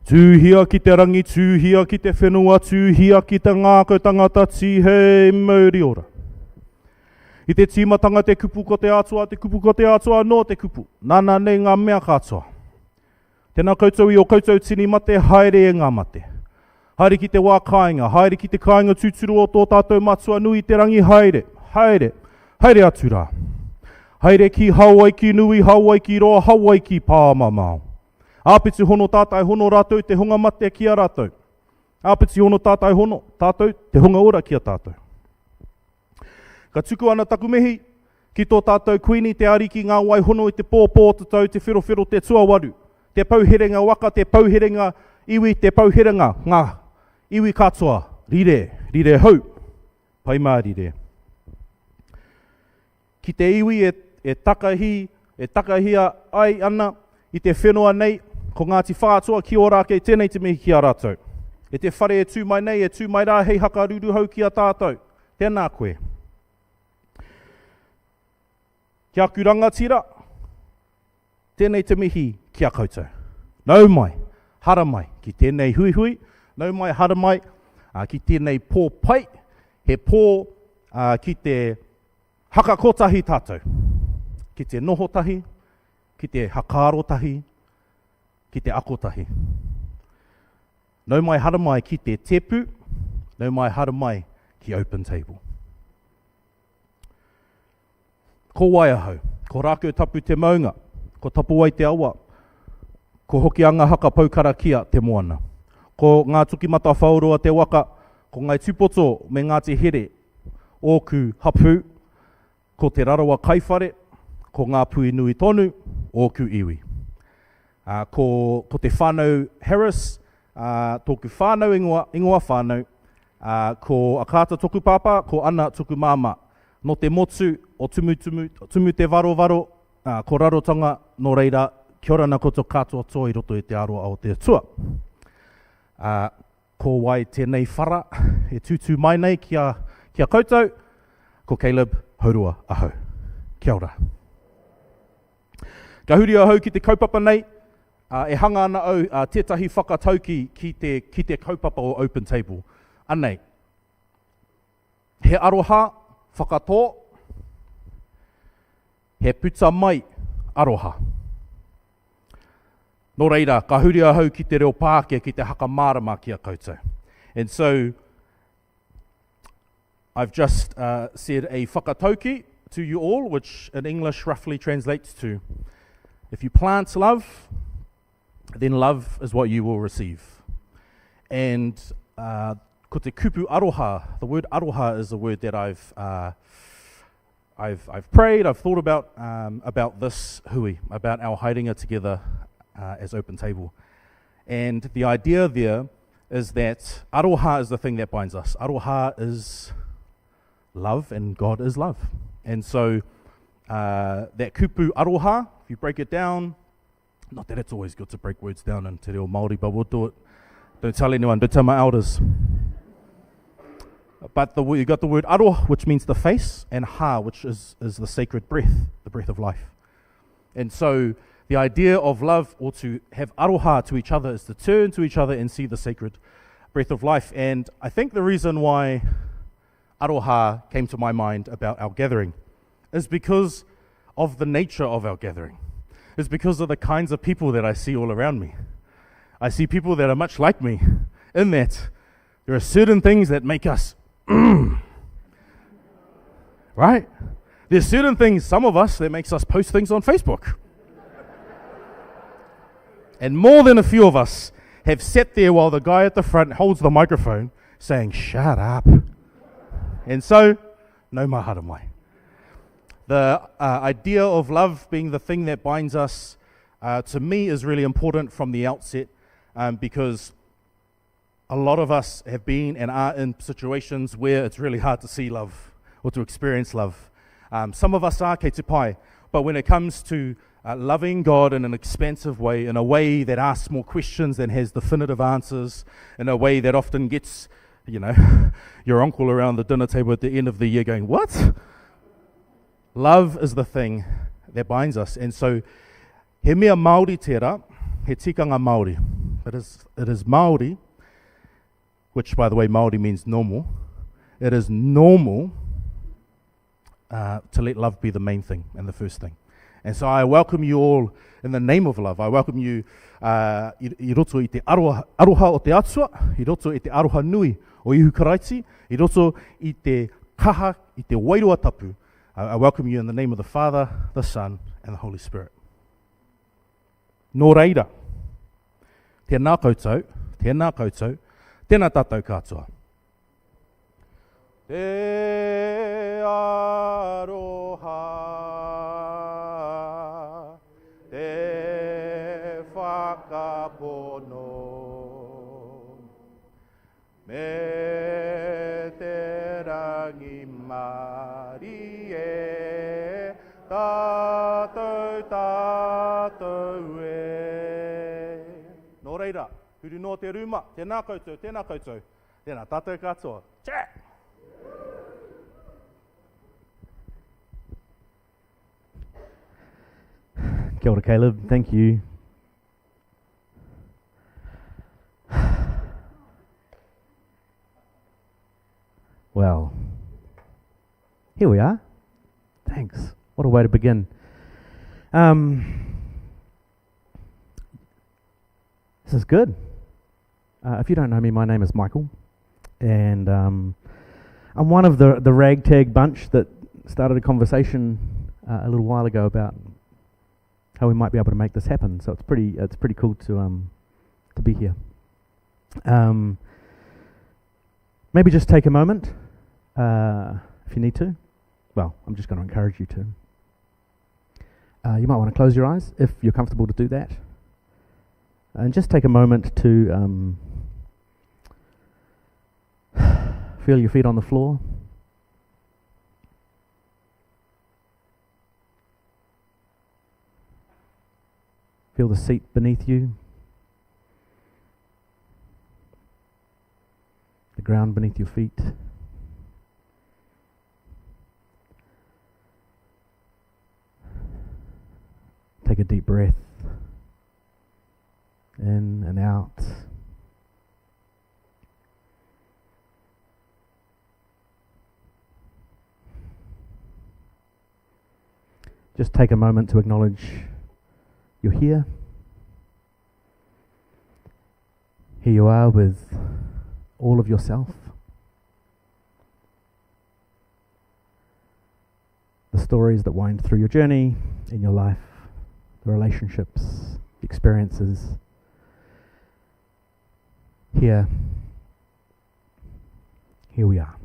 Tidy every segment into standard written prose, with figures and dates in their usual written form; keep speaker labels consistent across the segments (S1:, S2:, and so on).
S1: Tūhia ki te rangi, tūhia ki te whenua, tūhia ki te ngākau tangata tihe mauri ora. I te tīmatanga te kupu ko te atua no te kupu. Nana nei ngā mea katoa. Tēnā koutou i o koutou tini mate, haere e ngā mate. Haere ki te wā kāinga, haere ki te kāinga tūturu o tō tātou matua nui te rangi haere, haere, haere atu rā. Haere ki hauai ki nui, hauai ki roa, hauai ki pāmamao. Āpiti hono tātai hono rātou te hunga mate ki a rātou. Āpiti hono tātai hono, tātou te hunga ora ki a tātou. Ka tuku ana takumehi, ki tō tātou kuini te ariki ngā wai hono i te pōpō tatau, te whirowhiro, te tuawaru, te pauherenga waka, te pauherenga iwi, te pauherenga ngā iwi katoa, rire, rire hau, paimā rire. Ki te iwi e takahia ai ana i te whenua nei, ko Ngāti Whātua ki ora kei tēnei te mihi ki a rātou. E te whare e tū mai nei, e tū mai rā, hei haka ruru hau ki a tātou. Tēnā koe. Kia kuranga tira, tēnei te mihi ki a koutou. Nau mai, hara mai, ki tēnei hui hui, nau mai, hara mai, ki tēnei pō pai, he pō ki te haka kotahi tātou. Ki te noho tahi, ki te hakaro tahi, ki te akotahi. Nau mai hara mai ki te tepu, nau mai hara mai ki Open Table. Ko waiahau, ko rākau tapu te maunga, ko tapu ai te awa, ko hoki anga haka paukara kia te moana. Ko ngā tuki mata whaurua te waka, ko ngai tūpoto me ngā te here, ōku hapu, ko te rarawa kaiwhare, ko ngā pui nui tonu, ōku iwi. Ko te whānau Harris, tōku whānau ingoa whānau, ko Akata tōku pāpā, ko Ana tōku māma. No te motu o tumu te varo, ko rarotanga, no reira, kia ora na koto katoa toa i roto i te aroa o te tua. Ko wai tēnei whara, e tūtū mai nei kia koutou, ko Caleb Haurua ahau. Kia ora. Ka huri ahau ki te kaupapa nei, e hanga ana au tētahi whakatauki ki te kaupapa o Open Table. Anei, he aroha whakatō, he puta mai aroha. Nō reira, ka huri ahau ki te reo pāke, ki te haka mārama ki a koutou. And so, I've just said a whakatauki to you all, which in English roughly translates to, if you plant love, then love is what you will receive. And ko te kupu aroha, the word aroha is a word that I've prayed, I've thought about this hui, about our haerenga together as Open Table. And the idea there is that aroha is the thing that binds us. Aroha is love, and God is love. And so that kupu aroha, if you break it down, not that it's always good to break words down in te reo Māori, but we'll do it. Don't tell anyone, don't tell my elders. But you got the word aroha, which means the face, and ha, which is the sacred breath, the breath of life. And so the idea of love, or to have aroha to each other, is to turn to each other and see the sacred breath of life. And I think the reason why aroha came to my mind about our gathering is because of the nature of our gathering. It's because of the kinds of people that I see all around me. I see people that are much like me, in that there are certain things that make us right? There's certain things, some of us, that makes us post things on Facebook. And more than a few of us have sat there while the guy at the front holds the microphone saying, shut up. And so, no mahara mai. The idea of love being the thing that binds us, to me, is really important from the outset, because a lot of us have been and are in situations where it's really hard to see love or to experience love. Some of us are kei te pai, but when it comes to loving God in an expansive way, in a way that asks more questions than has definitive answers, in a way that often gets, your uncle around the dinner table at the end of the year going, what? Love is the thing that binds us. And so, he mea Māori tērā, he tikanga Māori. It is Māori, which, by the way, Māori means normal. It is normal to let love be the main thing and the first thing. And so I welcome you all in the name of love. I welcome you I roto i te aroha o te atua, I roto i te aroha nui o Ihu Karaiti, I roto i te kaha, i te wairua tapu. I welcome you in the name of the Father, the Son, and the Holy Spirit. Nō reira, tēnā koutou, tēnā tātou katoa. Te aroha, te whakapono, me te rangi mari e, tātou e. Nō reira, huru no te ruma, tēnā koutou, tēnā tātou katoa. Chat!
S2: Kia ora, Caleb. Thank you. Well, here we are. Thanks. What a way to begin. This is good. If you don't know me, my name is Michael, and I'm one of the ragtag bunch that started a conversation a little while ago about how we might be able to make this happen. So it's pretty cool to be here. Maybe just take a moment if you need to. Well, I'm just going to encourage you to. You might want to close your eyes if you're comfortable to do that, and just take a moment to feel your feet on the floor. Feel the seat beneath you, the ground beneath your feet. Take a deep breath in and out. Just take a moment to acknowledge you're here. Here you are with all of yourself. The stories that wind through your journey in your life, the relationships, the experiences. Here we are.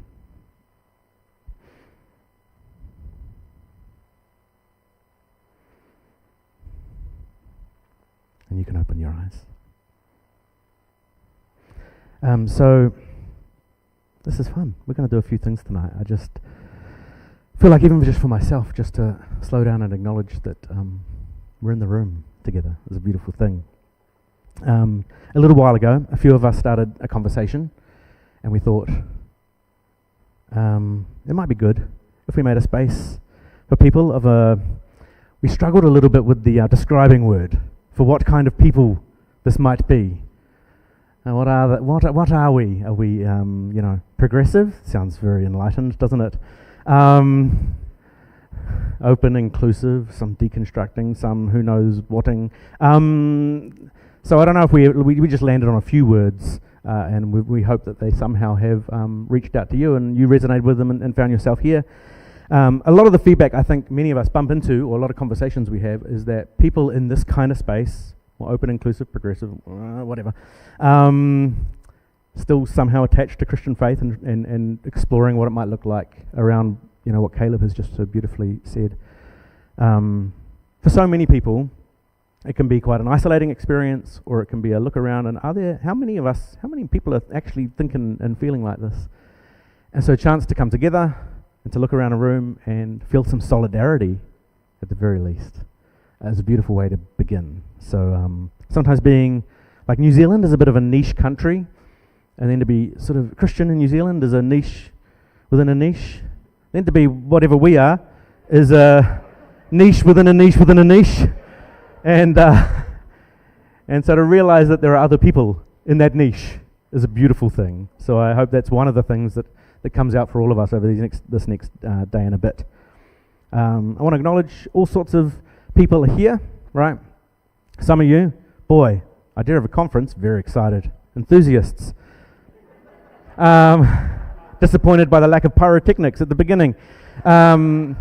S2: And you can open your eyes. So this is fun. We're going to do a few things tonight. I just feel like, even just for myself, just to slow down and acknowledge that we're in the room together is a beautiful thing. A little while ago, a few of us started a conversation, and we thought it might be good if we made a space for people of a. We struggled a little bit with the describing word for what kind of people this might be. And what are we? Are we progressive? Sounds very enlightened, doesn't it? Open, inclusive, some deconstructing, some who knows whating. So I don't know if we just landed on a few words, and we hope that they somehow have reached out to you and you resonated with them and found yourself here. A lot of the feedback I think many of us bump into, or a lot of conversations we have, is that people in this kind of space, or open, inclusive, progressive, whatever, still somehow attached to Christian faith and exploring what it might look like around, what Caleb has just so beautifully said. For so many people, it can be quite an isolating experience, or it can be a look around and how many people are actually thinking and feeling like this? And so a chance to come together and to look around a room and feel some solidarity, at the very least, is a beautiful way to begin. So sometimes being, like New Zealand is a bit of a niche country, and then to be sort of Christian in New Zealand is a niche within a niche. Then to be whatever we are is a niche within a niche within a niche. And And so to realize that there are other people in that niche is a beautiful thing. So I hope that's one of the things that comes out for all of us over this next day and a bit. I want to acknowledge all sorts of people here, right? Some of you, boy, I did have a conference, very excited. Enthusiasts. Disappointed by the lack of pyrotechnics at the beginning. Some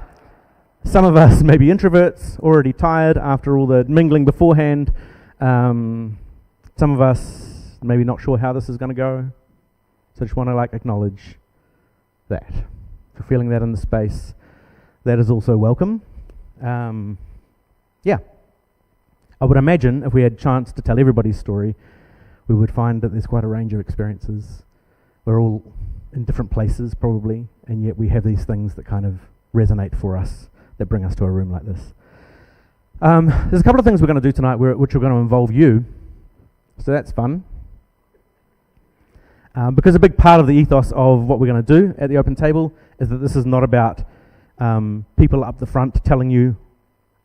S2: of us may be introverts, already tired after all the mingling beforehand. Some of us maybe not sure how this is going to go. So I just want to acknowledge that. If you're feeling that in the space, that is also welcome. Yeah. I would imagine if we had a chance to tell everybody's story, we would find that there's quite a range of experiences. We're all in different places probably, and yet we have these things that kind of resonate for us, that bring us to a room like this. There's a couple of things we're going to do tonight which are going to involve you, so that's fun. Because a big part of the ethos of what we're going to do at the open table is that this is not about people up the front telling you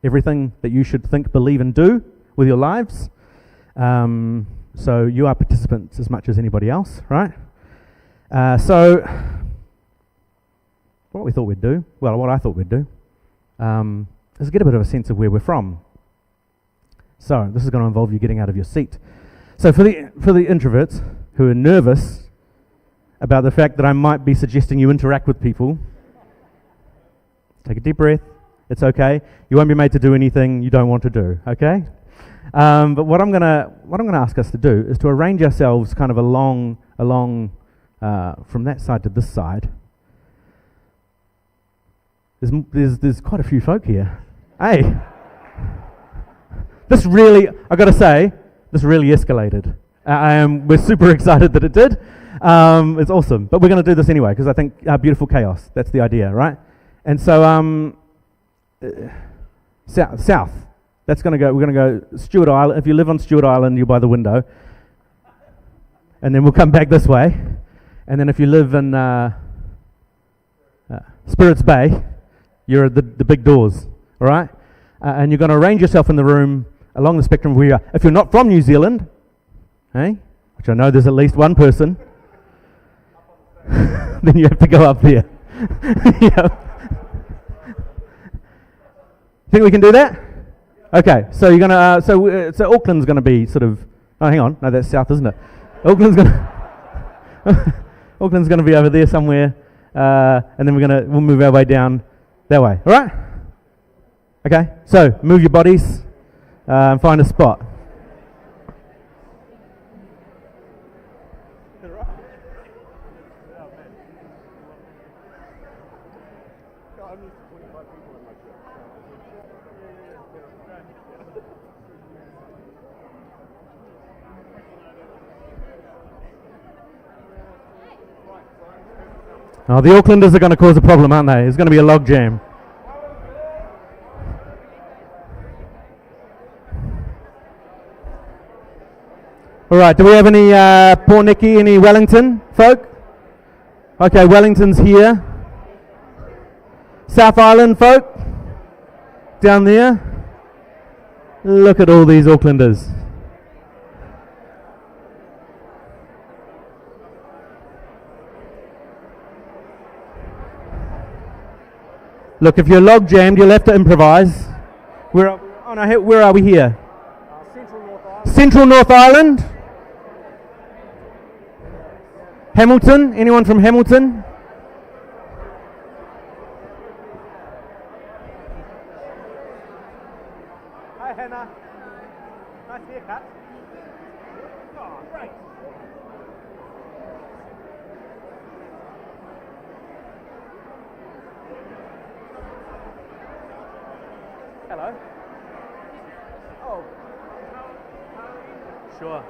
S2: everything that you should think, believe and do with your lives. So you are participants as much as anybody else, right? So what we thought we'd do, well, what I thought we'd do, is get a bit of a sense of where we're from. So this is going to involve you getting out of your seat. So for the introverts who are nervous about the fact that I might be suggesting you interact with people, take a deep breath. It's okay. You won't be made to do anything you don't want to do. Okay. But what I'm gonna ask us to do is to arrange ourselves kind of along from that side to this side. There's quite a few folk here. Hey, this really, I got to say, this really escalated. We're super excited that it did. It's awesome, but we're going to do this anyway because I think beautiful chaos. That's the idea, right? And so south. That's going to go. We're going to go Stewart Island. If you live on Stewart Island, you're by the window. And then we'll come back this way. And then if you live in Spirits Bay, you're at the big doors. All right. And you're going to arrange yourself in the room along the spectrum where you are. If you're not from New Zealand, hey, which I know there's at least one person, then you have to go up there. Yeah. Think we can do that? Okay, so you're gonna so Auckland's gonna be sort of. Oh, hang on, no, that's south, isn't it? Auckland's gonna be over there somewhere, and then we'll move our way down that way. All right? Okay, so move your bodies and find a spot. Oh, the Aucklanders are going to cause a problem, aren't they? It's going to be a log jam. All right, do we have any Port Nicky, any Wellington folk? Okay, Wellington's here. South Island folk? Down there? Look at all these Aucklanders. Look, if you're log jammed, you'll have to improvise. Where are we here? Central North Island. Hamilton. Anyone from Hamilton? Hi, Hannah. Nice haircut. Oh, great. Hello. Oh. Sure.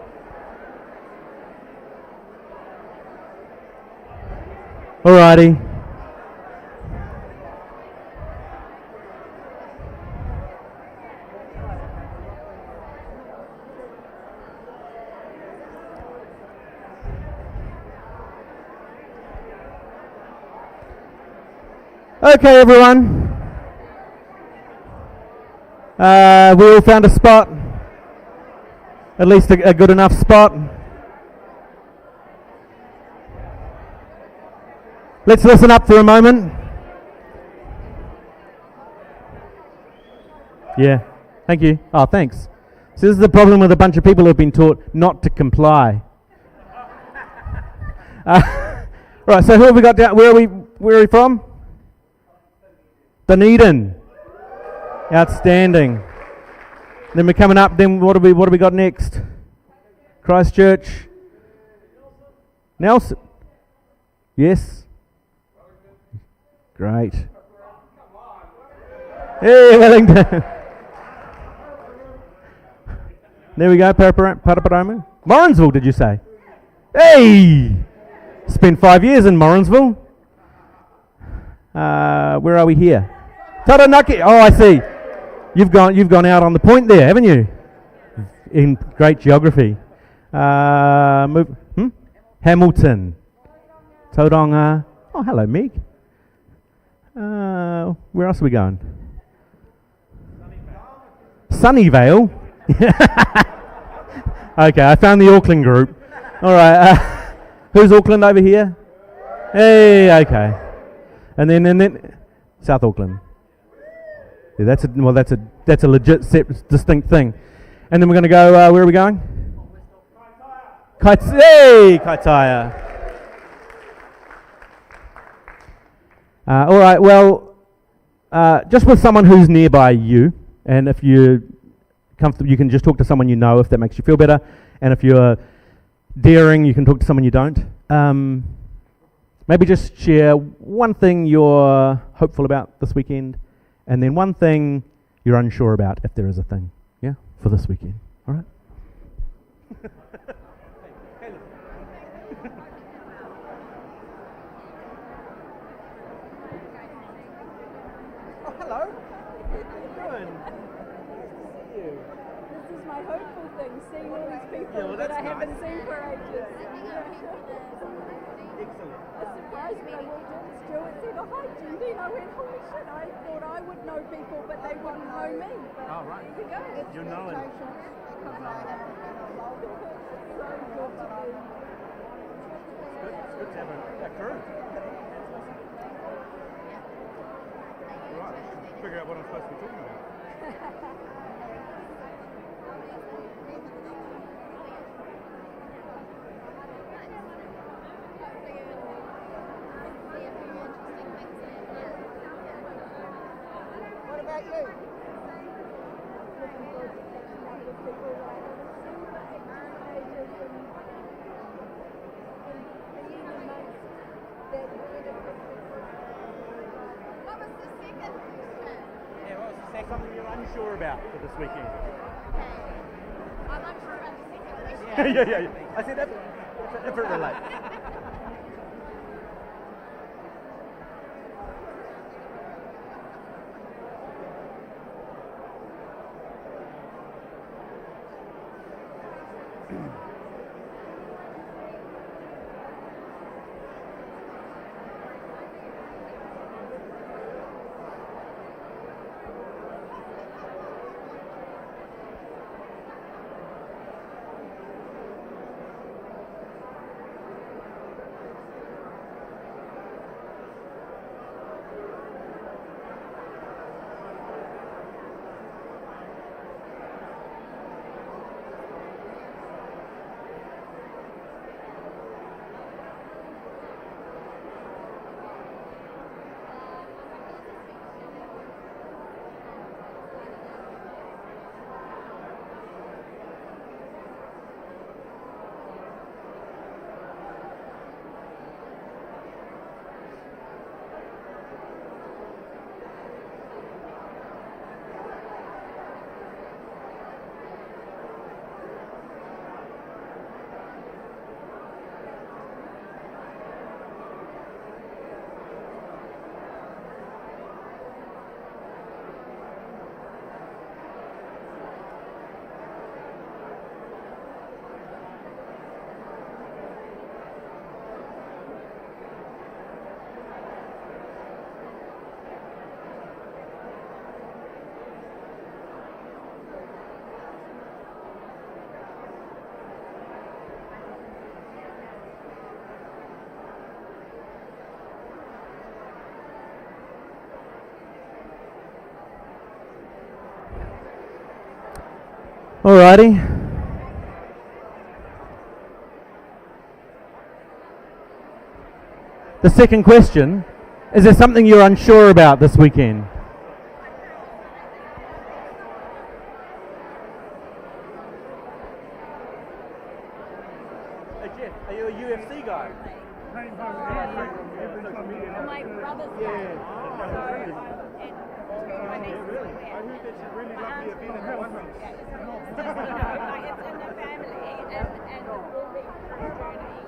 S2: Alrighty. Okay, everyone. We all found a spot. At least a good enough spot. Let's listen up for a moment. Yeah, thank you. Oh, thanks. So this is the problem with a bunch of people who have been taught not to comply. Right, so who have we got down? Where are we from? Dunedin. Outstanding. Then we're coming up, then what have we got next? Christchurch. Nelson. Yes. Great. Hey, Wellington. There we go, Paraparaumu. Morrinsville, did you say? Hey! Spent 5 years in Morrinsville. Where are we here? Taranaki. Oh, I see. You've gone out on the point there, haven't you? In great geography. Hamilton. Tauranga. Oh, hello, Meg. Where else are we going? Sunnyvale. Okay, I found the Auckland group. All right. Who's Auckland over here? Hey, okay. And then South Auckland. Yeah, that's a legit distinct thing. And then we're going to go. Where are we going? Kaitaia. All right. Well, just with someone who's nearby you, and if you're comfortable, you can just talk to someone you know if that makes you feel better. And if you're daring, you can talk to someone you don't. Maybe just share one thing you're hopeful about this weekend, and then one thing you're unsure about, if there is a thing, yeah, for this weekend. All right? Oh, hello. How you doing?
S3: This is my hopeful thing, seeing all these people that I haven't seen for ages.
S2: Excellent.
S3: It surprised me. I walked in, Stuart said, "Oh, hi, Judy." And I went, "Holy shit, I thought I would know people, but they wouldn't know me."
S2: Oh, right.
S3: There you go.
S2: You're knowing.
S3: So good to be.
S2: It's good to have a crew. Right. Figure out what I'm supposed to be talking about.
S3: What about you? Looking forward to catching up with people that I haven't seen for ages and being amongst that
S4: What was the second question?
S2: Yeah, well, say something you're unsure about for this weekend.
S4: Okay. I'm unsure about the second question.
S2: yeah. I said if it relates. Alrighty. The second question, is there something you're unsure about this weekend? Hey Jeff, are you a UFC guy?
S4: My brother's dad. And my niece.
S1: Really? I heard that she's really lucky to be in the house.
S4: Like it's in the family, and we'll be through journeys.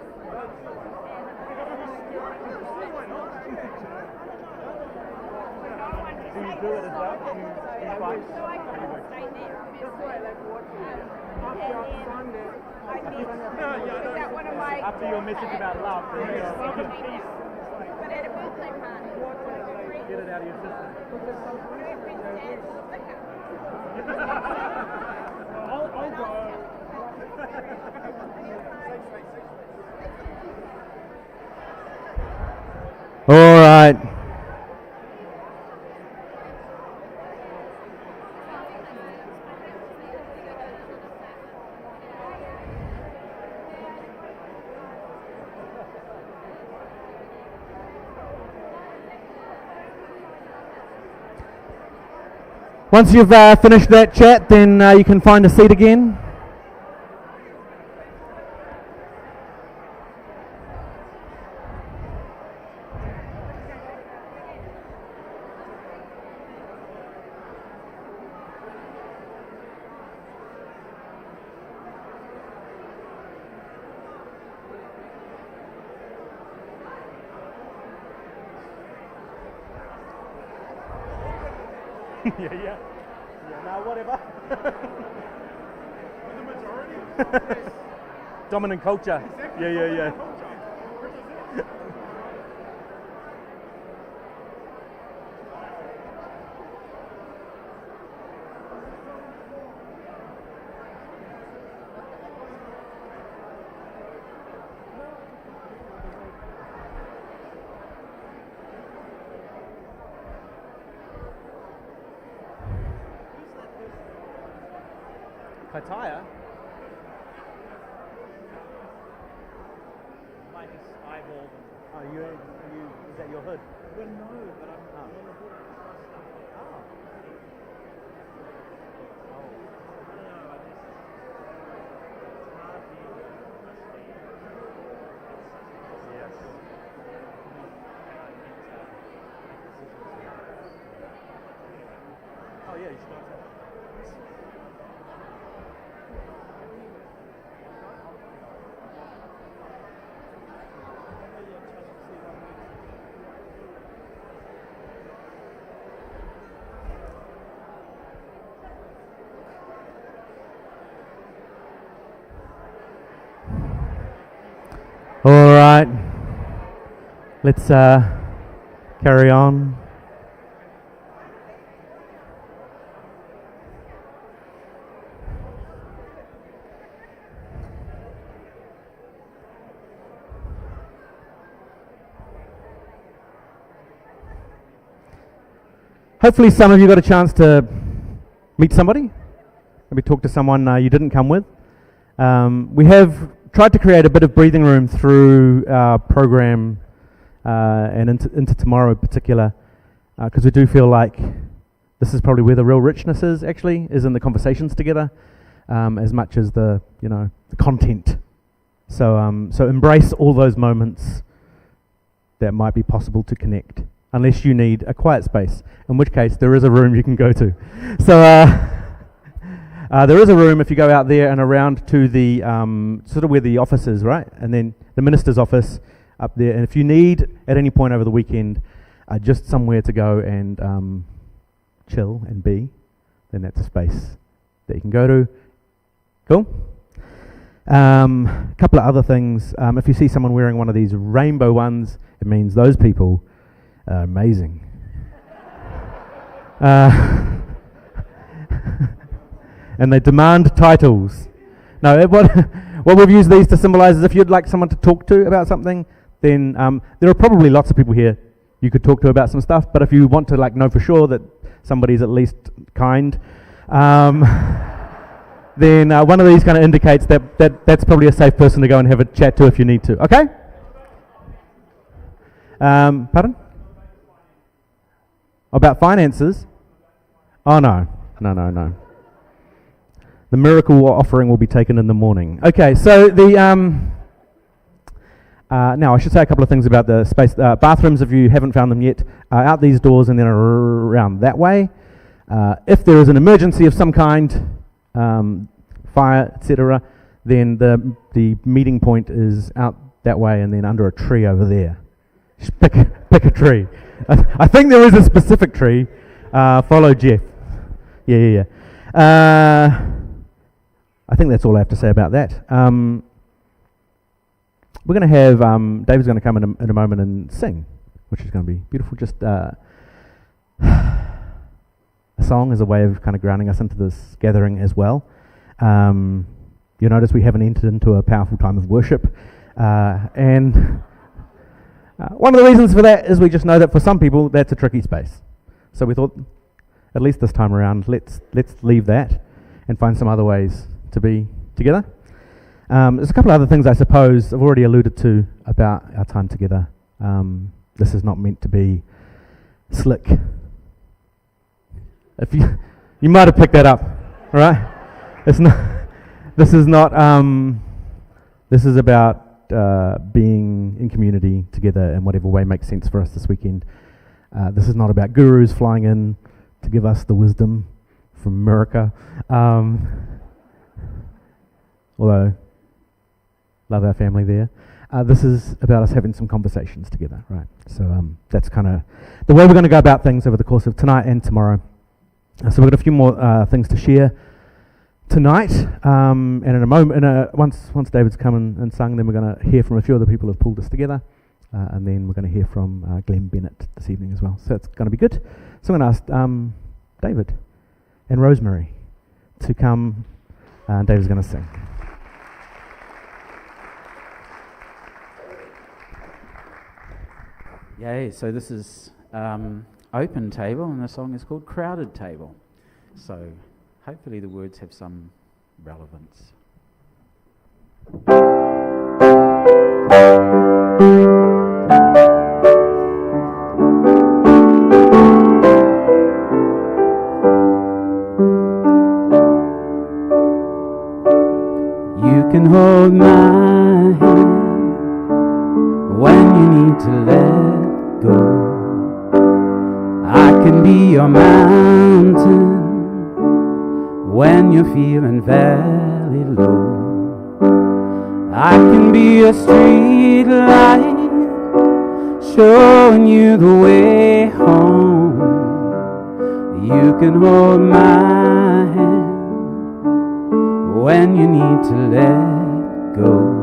S1: Do you do it as well? Do you fight?
S4: So I kind of stay there, obviously. That one of my
S2: After your message about love,
S4: but at a birthday party,
S2: get it out of your system.
S1: I'll go.
S2: All right. Once you've finished that chat, then you can find a seat again. Yeah. Now whatever. Dominant culture. Yeah. Kataya? Mike is eyeball. Oh, is that your hood? Well, no, but I'm on the hood. Oh. Yes. Oh, yeah, you should also. All right, let's carry on. Hopefully some of you got a chance to meet somebody, maybe talk to someone you didn't come with. We have tried to create a bit of breathing room through our program and into tomorrow in particular, because we do feel like this is probably where the real richness is in the conversations together, as much as the content. So embrace all those moments that might be possible to connect, unless you need a quiet space, in which case there is a room you can go to. So there is a room if you go out there and around to the sort of where the office is, right? And then the minister's office up there. And if you need at any point over the weekend just somewhere to go and chill and be, then that's a space that you can go to. Cool? A couple of other things. If you see someone wearing one of these rainbow ones, it means those people are amazing. And they demand titles. No, what we've used these to symbolize is if you'd like someone to talk to about something, then there are probably lots of people here you could talk to about some stuff, but if you want to know for sure that somebody's at least kind, then one of these kind of indicates that's probably a safe person to go and have a chat to if you need to. Okay? Pardon? About finances? Oh, no. No. The miracle offering will be taken in the morning. Okay, so now I should say a couple of things about the space. Bathrooms, if you haven't found them yet, are out these doors and then around that way. If there is an emergency of some kind, fire, etc., then the meeting point is out that way and then under a tree over there. Just pick a tree. I think there is a specific tree. Follow Jeff. Yeah. I think that's all I have to say about that. We're going to have David's going to come in a moment and sing, which is going to be beautiful. Just a song as a way of kind of grounding us into this gathering as well. You notice we haven't entered into a powerful time of worship, and one of the reasons for that is we just know that for some people that's a tricky space. So we thought, at least this time around, let's leave that and find some other ways to be together. There's a couple of other things I suppose I've already alluded to about our time together. This is not meant to be slick. If you might have picked that up, right? It's not. This is not. This is about being in community together in whatever way makes sense for us this weekend. This is not about gurus flying in to give us the wisdom from America. Although, love our family there. This is about us having some conversations together, right? So that's kind of the way we're going to go about things over the course of tonight and tomorrow. So we've got a few more things to share tonight, and in a moment, once David's come and sung, then we're going to hear from a few other people who've pulled us together, and then we're going to hear from Glenn Bennett this evening as well. So it's going to be good. So I'm going to ask David and Rosemary to come, and David's going to sing.
S5: Yay, so this is Open Table, and the song is called Crowded Table. So hopefully the words have some relevance. You can hold my hand when you need to let go. I can be your mountain when you're feeling very low. I can be a street light showing you the way home. You can hold my hand when you need to let go.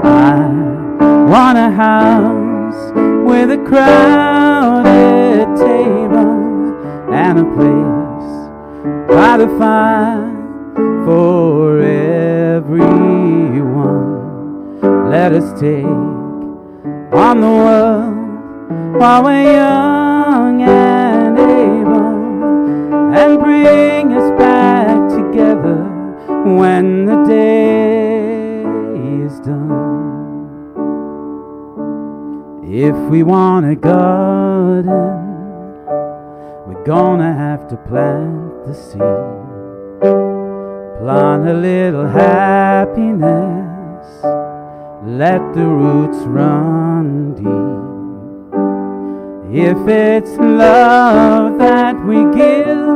S5: I want a house with a crowded table and a place by the fire for everyone. Let us take on the world while we're young and able, and bring us back together when the day is done. If we want a garden, we're gonna have to plant the seed. Plant a little happiness, let the roots run deep. If it's love that we give,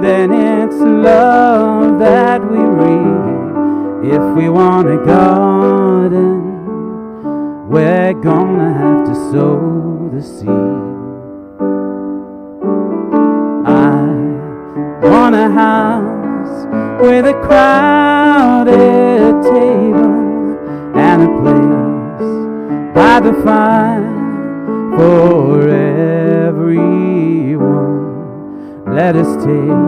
S5: then it's love that we reap. If we want a garden, we're gonna have to sow the seed. I want a house with a crowded table and a place by the fire for everyone. Let us take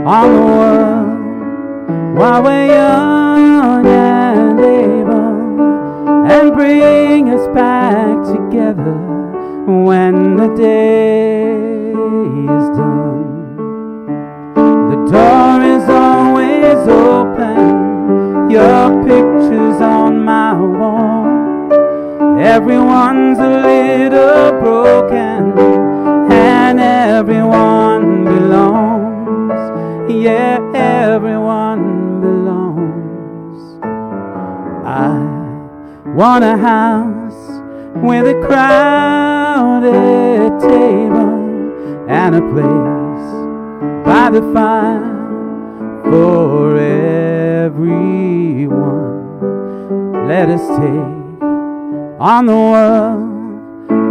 S5: on the world while we're young and able, and bring us back together when the day is done. my wall. Everyone's a little broken, and everyone belongs. Yeah, everyone belongs. I want a house with a crowded table and a place by the fire for everyone. Let us take on the world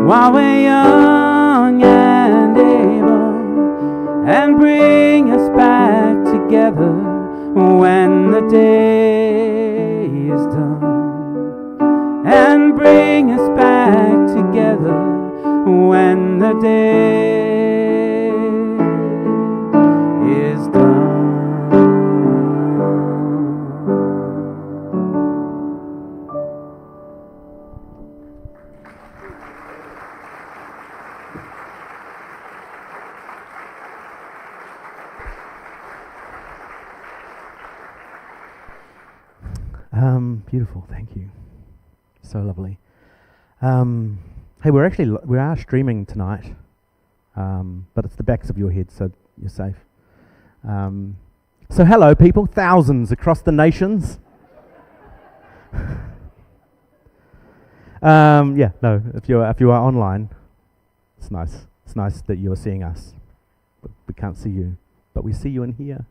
S5: while we're young and able, and bring us back together when the day is done. And bring us back together when the day is done.
S2: Beautiful, thank you. So lovely. Hey, we are streaming tonight, but it's the backs of your heads, so you're safe. So hello, people, thousands across the nations. Yeah, no, if you are online, it's nice. It's nice that you are seeing us, but we can't see you, but we see you in here.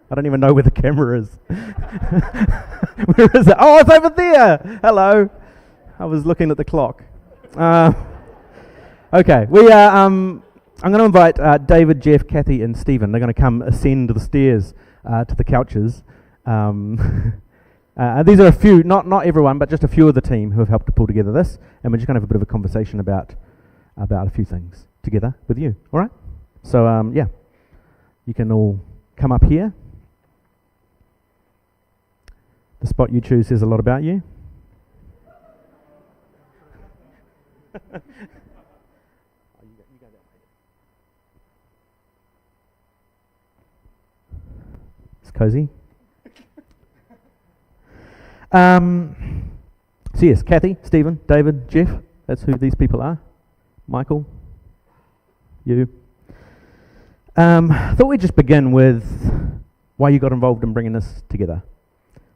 S2: I don't even know where the camera is. Where is it? Oh, it's over there. Hello. I was looking at the clock. Okay, we are. I'm going to invite David, Jeff, Kathy, and Stephen. They're going to come ascend the stairs to the couches. These are a few, not everyone, but just a few of the team who have helped to pull together this, and we're just going to have a bit of a conversation about a few things together with you. All right? So yeah, you can all come up here. The spot you choose says a lot about you. It's cozy. So yes, Kathy, Stephen, David, Jeff, that's who these people are. Michael, you. Thought we'd just begin with why you got involved in bringing this together.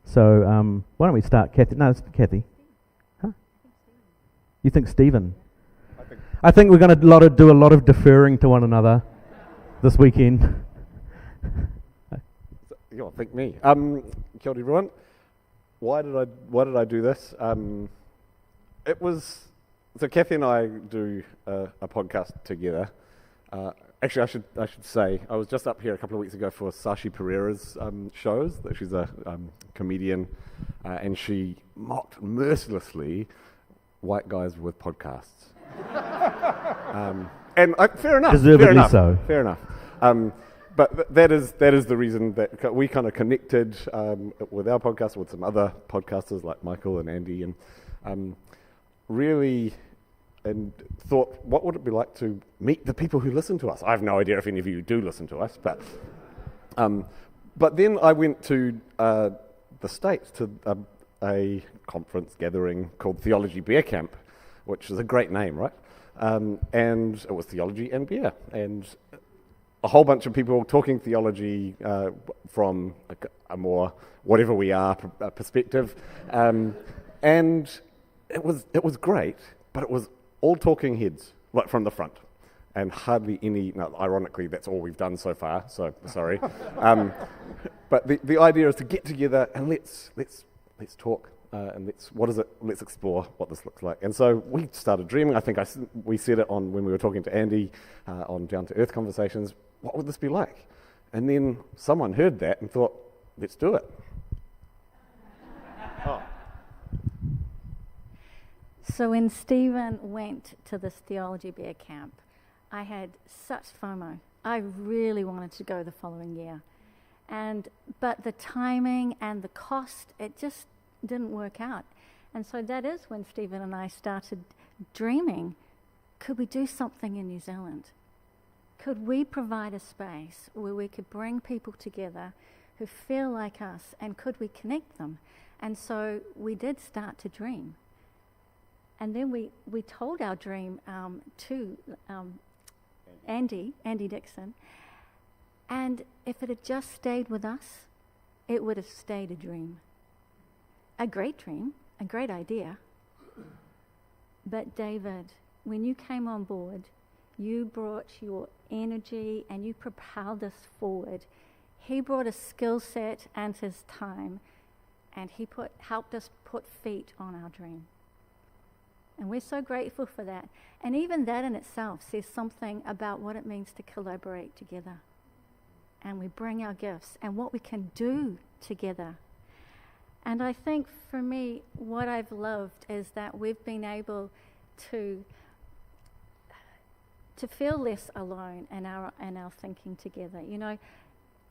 S2: So why don't we start, Kathy? No, it's Kathy. Huh? You think Stephen? I think we're going to do a lot of deferring to one another this weekend.
S6: I think me. Kia ora, everyone. Why did I do this? It was so Kathy and I do a podcast together. Actually, I should say I was just up here a couple of weeks ago for Sashi Pereira's shows. That she's a comedian, and she mocked mercilessly white guys with podcasts. And fair enough.
S2: Deservedly so.
S6: Fair enough. But that is the reason that we kind of connected with our podcast with some other podcasters like Michael and Andy, and really and thought, what would it be like to meet the people who listen to us? I have no idea if any of you do listen to us, but then I went to the States to a conference gathering called Theology Beer Camp, which is a great name, right? And it was theology and beer, and a whole bunch of people talking theology from a more whatever we are perspective, and it was great, but it was all talking heads right from the front, and hardly any. No, ironically, that's all we've done so far. So sorry, but the idea is to get together and let's talk. And let's explore what this looks like. And so we started dreaming. I think we said it on when we were talking to Andy on Down to Earth Conversations. What would this be like? And then someone heard that and thought, let's do it. Oh.
S3: So when Stephen went to this Theology Beer Camp, I had such FOMO. I really wanted to go the following year. But the timing and the cost, it just didn't work out. And so that is when Stephen and I started dreaming, could we do something in New Zealand? Could we provide a space where we could bring people together who feel like us, and could we connect them? And so we did start to dream. And then we told our dream to Andy Dixon. And if it had just stayed with us, it would have stayed a dream. A great dream, a great idea. But David, when you came on board, you brought your energy and you propelled us forward. He brought a skill set and his time, and he helped us put feet on our dream. And we're so grateful for that. And even that in itself says something about what it means to collaborate together. And we bring our gifts and what we can do together. And I think for me, what I've loved is that we've been able to feel less alone in our thinking together. You know,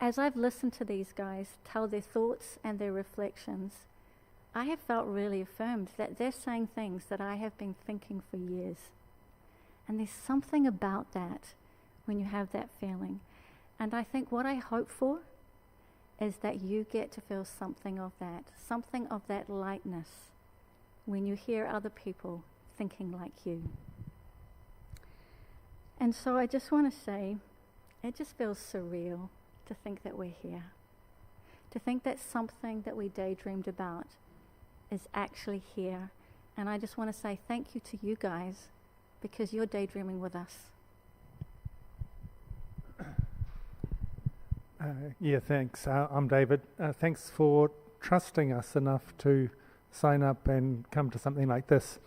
S3: as I've listened to these guys tell their thoughts and their reflections, I have felt really affirmed that they're saying things that I have been thinking for years. And there's something about that when you have that feeling. And I think what I hope for is that you get to feel something of that lightness when you hear other people thinking like you. And so I just want to say, it just feels surreal to think that we're here. To think that something that we daydreamed about is actually here. And I just want to say thank you to you guys, because you're daydreaming with us.
S7: Thanks. I'm David. Thanks for trusting us enough to sign up and come to something like this.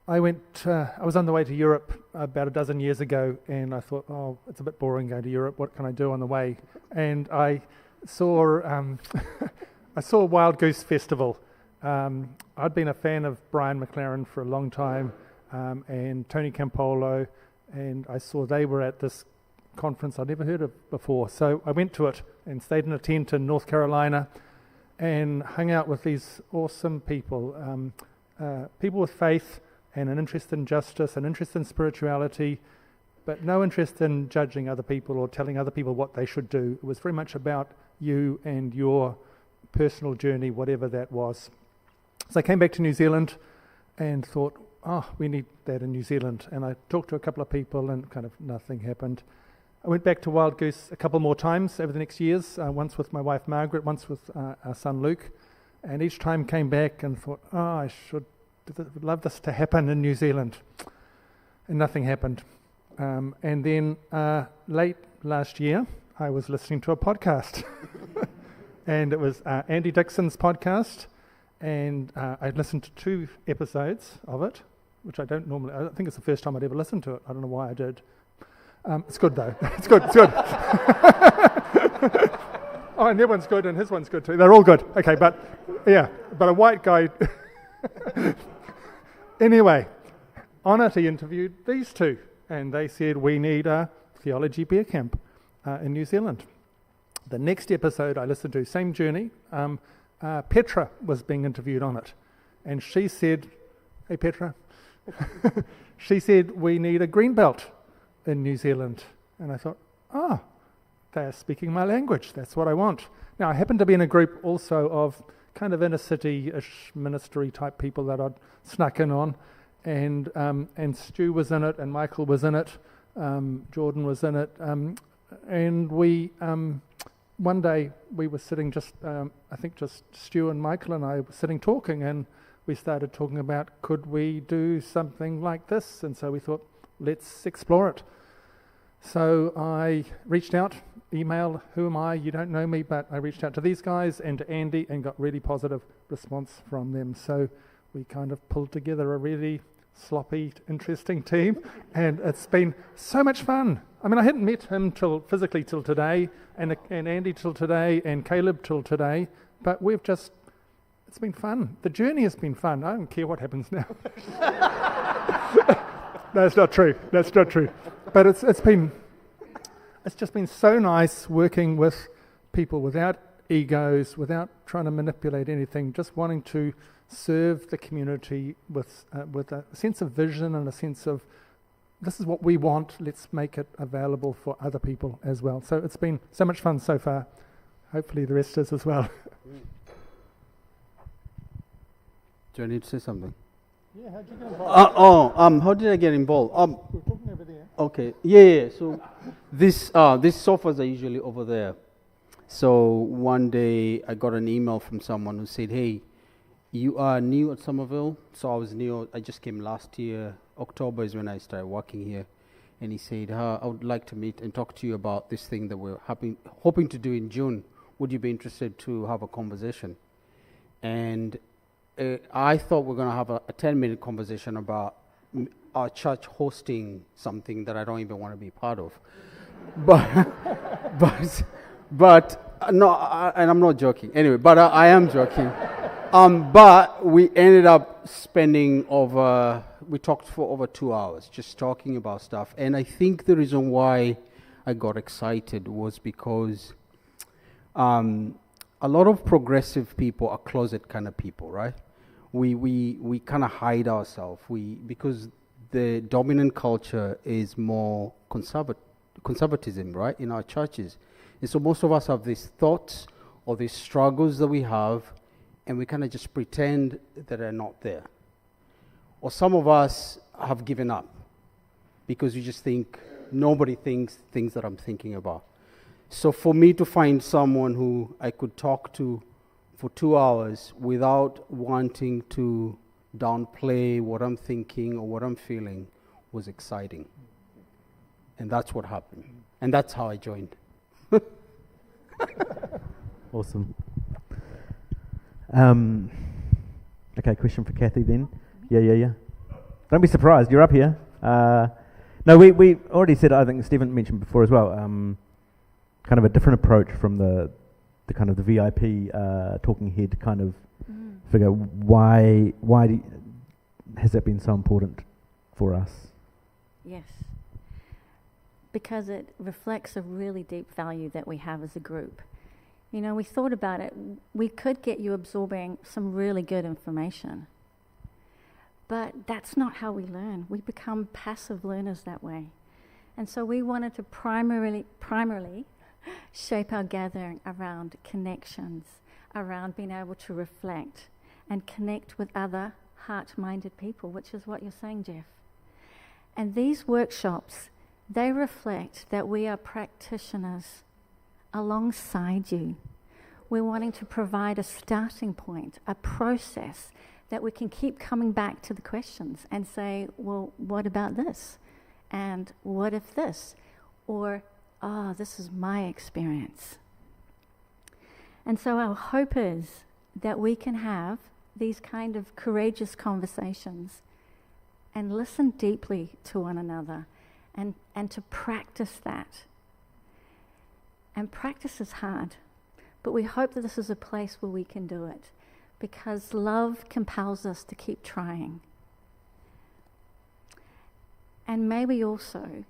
S7: I was on the way to Europe about a dozen years ago, and I thought, oh, it's a bit boring going to Europe. What can I do on the way? And I saw Wild Goose Festival. I'd been a fan of Brian McLaren for a long time, and Tony Campolo, and I saw they were at this conference I'd never heard of before. So I went to it and stayed in a tent in North Carolina and hung out with these awesome people, people with faith and an interest in justice, an interest in spirituality, but no interest in judging other people or telling other people what they should do. It was very much about you and your personal journey, whatever that was. So I came back to New Zealand and thought, we need that in New Zealand. And I talked to a couple of people and kind of nothing happened. I went back to Wild Goose a couple more times over the next years, once with my wife Margaret, once with our son Luke, and each time came back and thought, I would love this to happen in New Zealand. And nothing happened. And then late last year, I was listening to a podcast. And it was Andy Dixon's podcast, and I listened to 2 episodes of it, which I don't think it's the first time I'd ever listened to it. I don't know why I did. It's good though. It's good. Oh, and their one's good, and his one's good too. They're all good. Okay, but a white guy. Anyway, on it he interviewed these 2, and they said, we need a theology beer camp in New Zealand. The next episode I listened to, same journey, Petra was being interviewed on it, and she said, hey Petra, she said, we need a green belt in New Zealand. And I thought, they're speaking my language, that's what I want. Now I happened to be in a group also of kind of inner city-ish ministry type people that I'd snuck in on, and Stu was in it, and Michael was in it, Jordan was in it, and we one day we were sitting just Stu and Michael and I were sitting talking, and we started talking about, could we do something like this? And so we thought, let's explore it. So I reached out, email, who am I? You don't know me, but I reached out to these guys and to Andy and got really positive response from them. So we kind of pulled together a really sloppy, interesting team, and it's been so much fun. I mean, I hadn't met him physically till today, and Andy till today, and Caleb till today, but it's been fun. The journey has been fun. I don't care what happens now. That's not true. But it's just been so nice working with people without egos, without trying to manipulate anything, just wanting to serve the community with a sense of vision and a sense of, this is what we want, let's make it available for other people as well. So it's been so much fun so far. Hopefully the rest is as well.
S5: Do I need to say something?
S7: Yeah, how'd you get involved?
S5: How did I get involved?
S7: We're talking over there.
S5: Okay, yeah. So these sofas are usually over there. So one day I got an email from someone who said, "Hey, you are new at Somerville." So I was new. I just came last year. October is when I started working here. And he said, I would like to meet and talk to you about this thing that we're hoping to do in June. Would you be interested to have a conversation? And I thought we are going to have a 10-minute conversation about our church hosting something that I don't even want to be part of. But no, and I'm not joking. Anyway, but I am joking. But we ended up spending we talked for over 2 hours just talking about stuff. And I think the reason why I got excited was because a lot of progressive people are closet kind of people, right? We kind of hide ourselves. Because the dominant culture is more conservatism, right, in our churches. And so most of us have these thoughts or these struggles that we have, and we kind of just pretend that they're not there. Or some of us have given up because you just think nobody thinks things that I'm thinking about. So for me to find someone who I could talk to for 2 hours without wanting to downplay what I'm thinking or what I'm feeling was exciting. And that's what happened. And that's how I joined.
S2: Awesome. Okay, question for Kathy then. Yeah. Don't be surprised, you're up here. No, we already said, I think Stephen mentioned before as well, kind of a different approach from the kind of the VIP talking head kind of figure. Why has that been so important for us?
S3: Yes. Because it reflects a really deep value that we have as a group. You know, we thought about it. We could get you absorbing some really good information. But that's not how we learn. We become passive learners that way. And so we wanted to primarily shape our gathering around connections, around being able to reflect and connect with other heart-minded people, which is what you're saying, Jeff. And these workshops, they reflect that we are practitioners alongside you. We're wanting to provide a starting point, a process that we can keep coming back to the questions and say, well, what about this? And what if this? Or, this is my experience. And so our hope is that we can have these kind of courageous conversations and listen deeply to one another and to practice that. And practice is hard, but we hope that this is a place where we can do it, because love compels us to keep trying. And maybe also,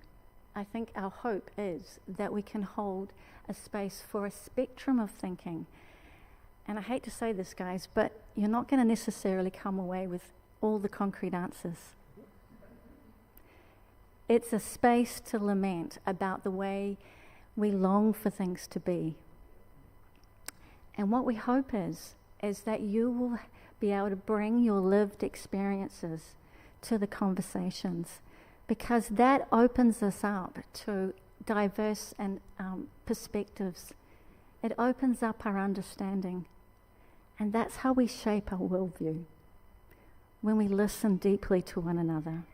S3: I think our hope is that we can hold a space for a spectrum of thinking. And I hate to say this, guys, but you're not going to necessarily come away with all the concrete answers. It's a space to lament about the way we long for things to be. And what we hope is that you will be able to bring your lived experiences to the conversations, because that opens us up to diverse and perspectives. It opens up our understanding. And that's how we shape our worldview, when we listen deeply to one another.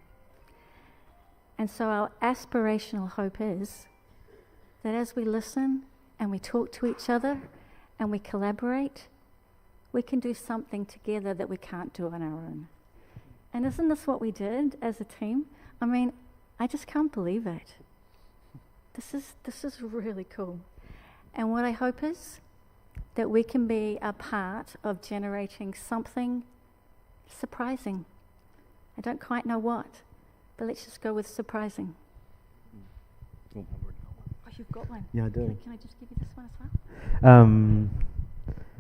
S3: And so our aspirational hope is that as we listen and we talk to each other and we collaborate, we can do something together that we can't do on our own. And isn't this what we did as a team? I mean, I just can't believe it. This is really cool. And what I hope is that we can be a part of generating something surprising. I don't quite know what, but let's just go with surprising. Oh, you've got one.
S2: Yeah, I do.
S3: Can I just give you this one as well?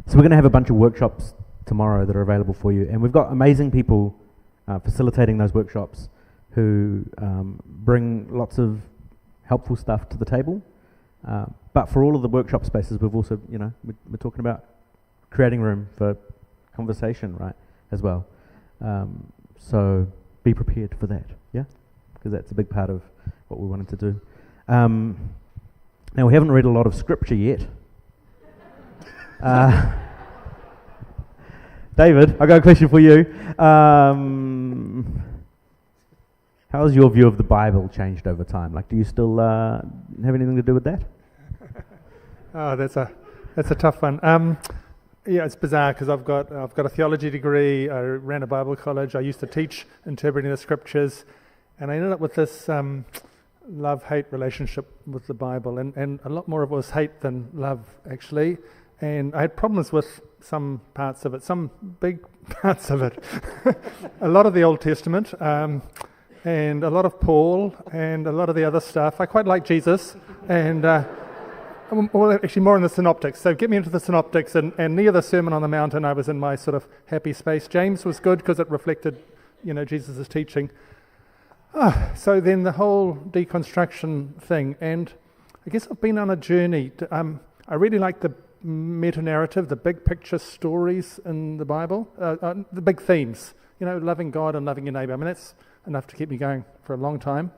S2: So we're going to have a bunch of workshops tomorrow that are available for you, and we've got amazing people facilitating those workshops who bring lots of helpful stuff to the table. But for all of the workshop spaces, we've also, we're talking about creating room for conversation, right, as well. So be prepared for that, yeah? Because that's a big part of what we wanted to do. Now, we haven't read a lot of scripture yet. David, I've got a question for you. How's your view of the Bible changed over time? Like, do you still have anything to do with that?
S7: Oh, that's a tough one. Yeah, it's bizarre because I've got a theology degree. I ran a Bible college. I used to teach interpreting the scriptures, and I ended up with this love-hate relationship with the Bible, and a lot more of it was hate than love, actually. And I had problems with some parts of it, some big parts of it. A lot of the Old Testament, and a lot of Paul, and a lot of the other stuff. I quite like Jesus, and well, actually more in the Synoptics. So get me into the Synoptics, and near the Sermon on the Mountain, I was in my sort of happy space. James was good because it reflected, Jesus' teaching. So then the whole deconstruction thing, and I guess I've been on a journey. I really like the meta-narrative, the big picture stories in the Bible, the big themes, loving God and loving your neighbour. I mean, that's enough to keep me going for a long time.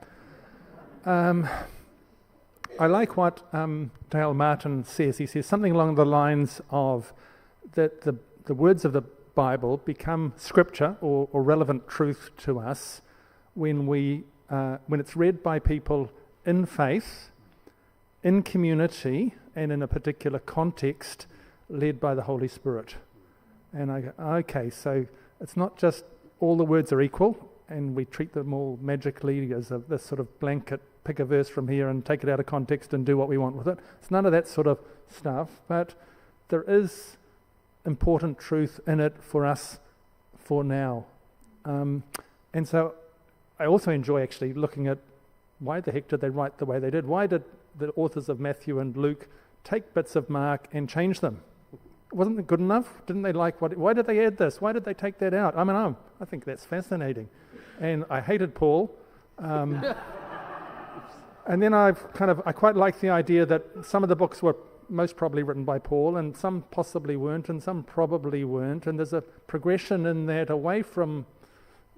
S7: I like what Dale Martin says. He says something along the lines of that the words of the Bible become scripture or relevant truth to us when it's read by people in faith, in community, and in a particular context, led by the Holy Spirit. And I go, okay, so it's not just all the words are equal, and we treat them all magically as this sort of blanket, pick a verse from here and take it out of context and do what we want with it. It's none of that sort of stuff, but there is important truth in it for us for now. And so I also enjoy actually looking at why the heck did they write the way they did? Why did the authors of Matthew and Luke take bits of Mark and change them? Wasn't it good enough? Didn't they like why did they add this? Why did they take that out? I think that's fascinating. And I hated Paul. And then I quite like the idea that some of the books were most probably written by Paul, and some possibly weren't, and some probably weren't. And there's a progression in that away from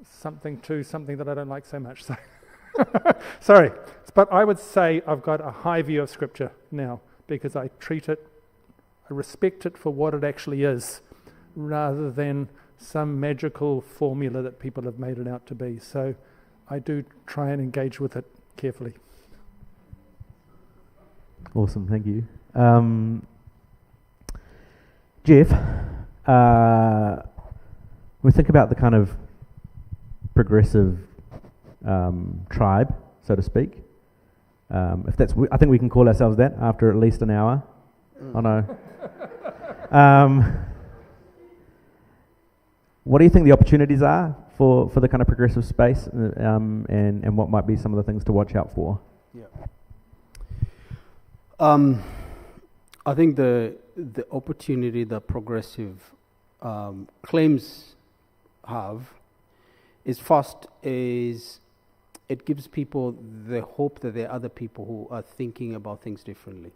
S7: something to something that I don't like so much. So sorry. But I would say I've got a high view of Scripture now because I respect it for what it actually is, rather than some magical formula that people have made it out to be. So I do try and engage with it carefully.
S2: Awesome, thank you. Jeff, we think about the kind of progressive tribe, so to speak. If that's, I think we can call ourselves that after at least an hour. Oh no. What do you think the opportunities are for the kind of progressive space, and what might be some of the things to watch out for?
S8: Yeah. I think the opportunity that progressive claims have is it gives people the hope that there are other people who are thinking about things differently.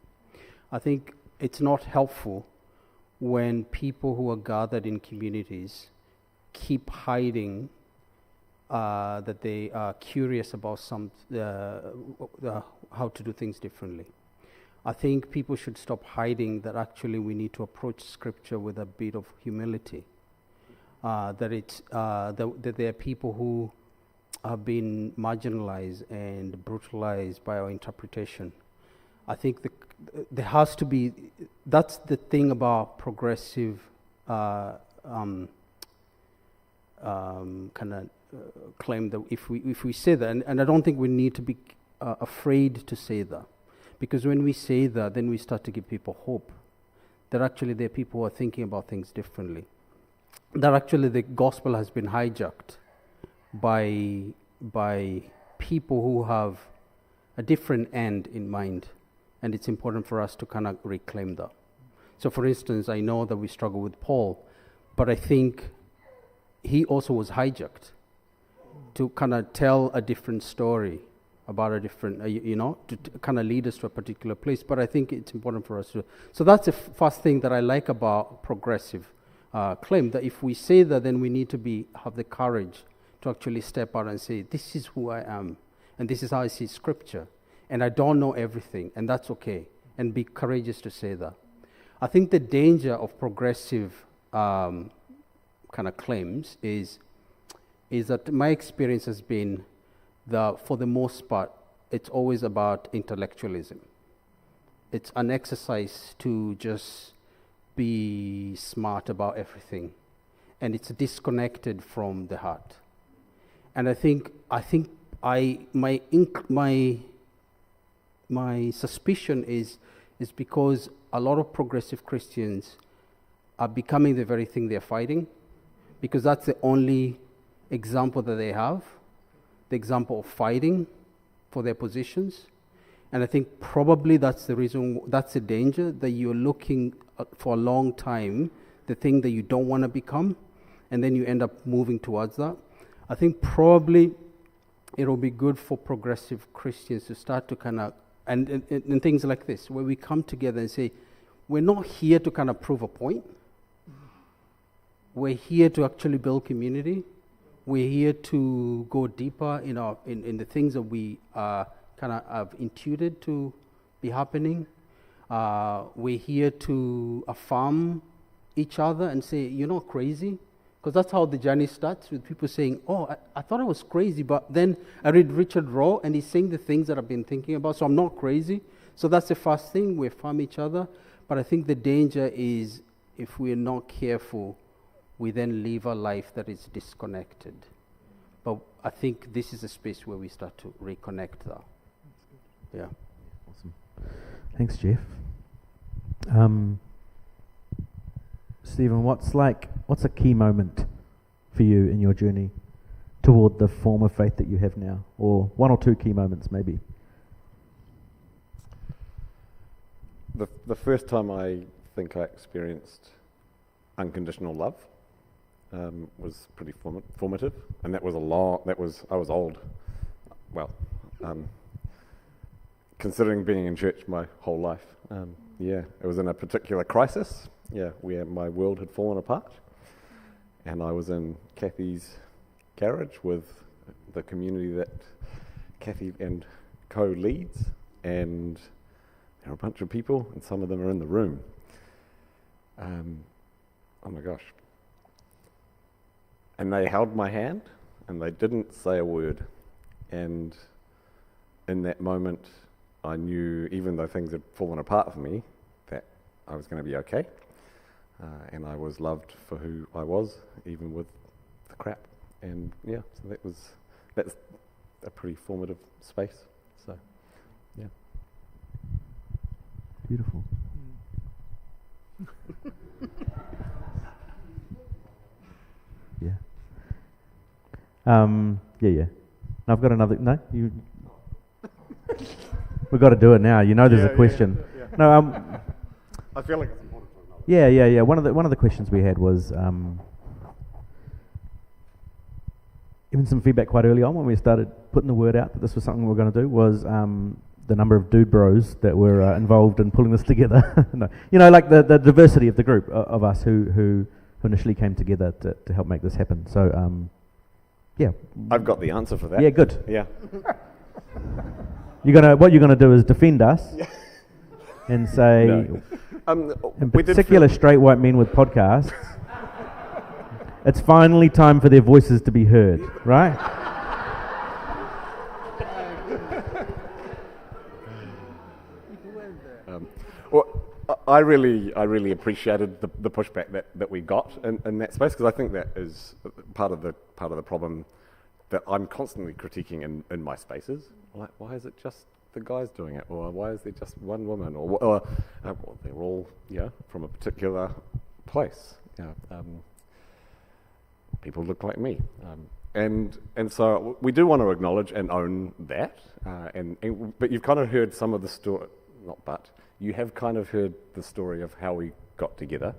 S8: I think it's not helpful when people who are gathered in communities keep hiding that they are curious about how to do things differently. I think people should stop hiding that actually we need to approach Scripture with a bit of humility. That there are people who have been marginalized and brutalized by our interpretation. I think there has to be. That's the thing about progressive kind of claim that if we say that, and I don't think we need to be afraid to say that. Because when we say that, then we start to give people hope that actually there are people who are thinking about things differently. That actually the gospel has been hijacked by people who have a different end in mind. And it's important for us to kind of reclaim that. So for instance, I know that we struggle with Paul, but I think he also was hijacked to kind of tell a different story about a different, to kind of lead us to a particular place. But I think it's important for us to. So that's the first thing that I like about progressive. claim, that if we say that, then we need to have the courage to actually step out and say, this is who I am, and this is how I see Scripture, and I don't know everything, and that's okay, and be courageous to say that. I think the danger of progressive kind of claims is that my experience has been that for the most part, it's always about intellectualism. It's an exercise to just be smart about everything, and it's disconnected from the heart. And I think my suspicion is because a lot of progressive Christians are becoming the very thing they're fighting, because that's the only example that they have, the example of fighting for their positions. And I think probably that's the reason, that's the danger, that you're looking for a long time, the thing that you don't want to become, and then you end up moving towards that. I think probably it'll be good for progressive Christians to start to kind of, and things like this, where we come together and say, we're not here to kind of prove a point. We're here to actually build community. We're here to go deeper in the things that we kind of have intuited to be happening. We're here to affirm each other and say, you're not crazy. Because that's how the journey starts, with people saying, oh, I thought I was crazy, but then I read Richard Rohr, and he's saying the things that I've been thinking about, so I'm not crazy. So that's the first thing, we affirm each other. But I think the danger is, if we're not careful, we then live a life that is disconnected. But I think this is a space where we start to reconnect that. Yeah.
S2: Awesome. Thanks, Jeff. Stephen, what's a key moment for you in your journey toward the form of faith that you have now? Or one or two key moments, maybe?
S6: The first time I think I experienced unconditional love was pretty formative, and I was old. Well, considering being in church my whole life, it was in a particular crisis, where my world had fallen apart, and I was in Kathy's garage with the community that Kathy and co leads, and there are a bunch of people, and some of them are in the room. Oh my gosh. And they held my hand, and they didn't say a word. And in that moment, I knew, even though things had fallen apart for me, that I was going to be okay. And I was loved for who I was, even with the crap. And so that's a pretty formative space. So, yeah.
S2: Beautiful. Yeah. Yeah. I've got another. No, you. We've got to do it now. You know, there's a question.
S6: Yeah.
S2: No.
S6: I feel like it's important.
S2: Yeah. One of the questions we had was even some feedback quite early on when we started putting the word out that this was something we were going to do, was the number of dude bros that were involved in pulling this together. No. You know, like the diversity of the group of us who initially came together to help make this happen. So, yeah.
S6: I've got the answer for that.
S2: Yeah, good.
S6: Yeah.
S2: What you're gonna do is defend us and say, in particular, straight white men with podcasts, it's finally time for their voices to be heard, right?
S6: I really appreciated the pushback that we got in that space, because I think that is part of the problem that I'm constantly critiquing in my spaces. Like, why is it just the guys doing it, or why is there just one woman, or they're all from a particular place. People look like me, and so we do want to acknowledge and own that. But you've kind of heard some of the story, you have kind of heard the story of how we got together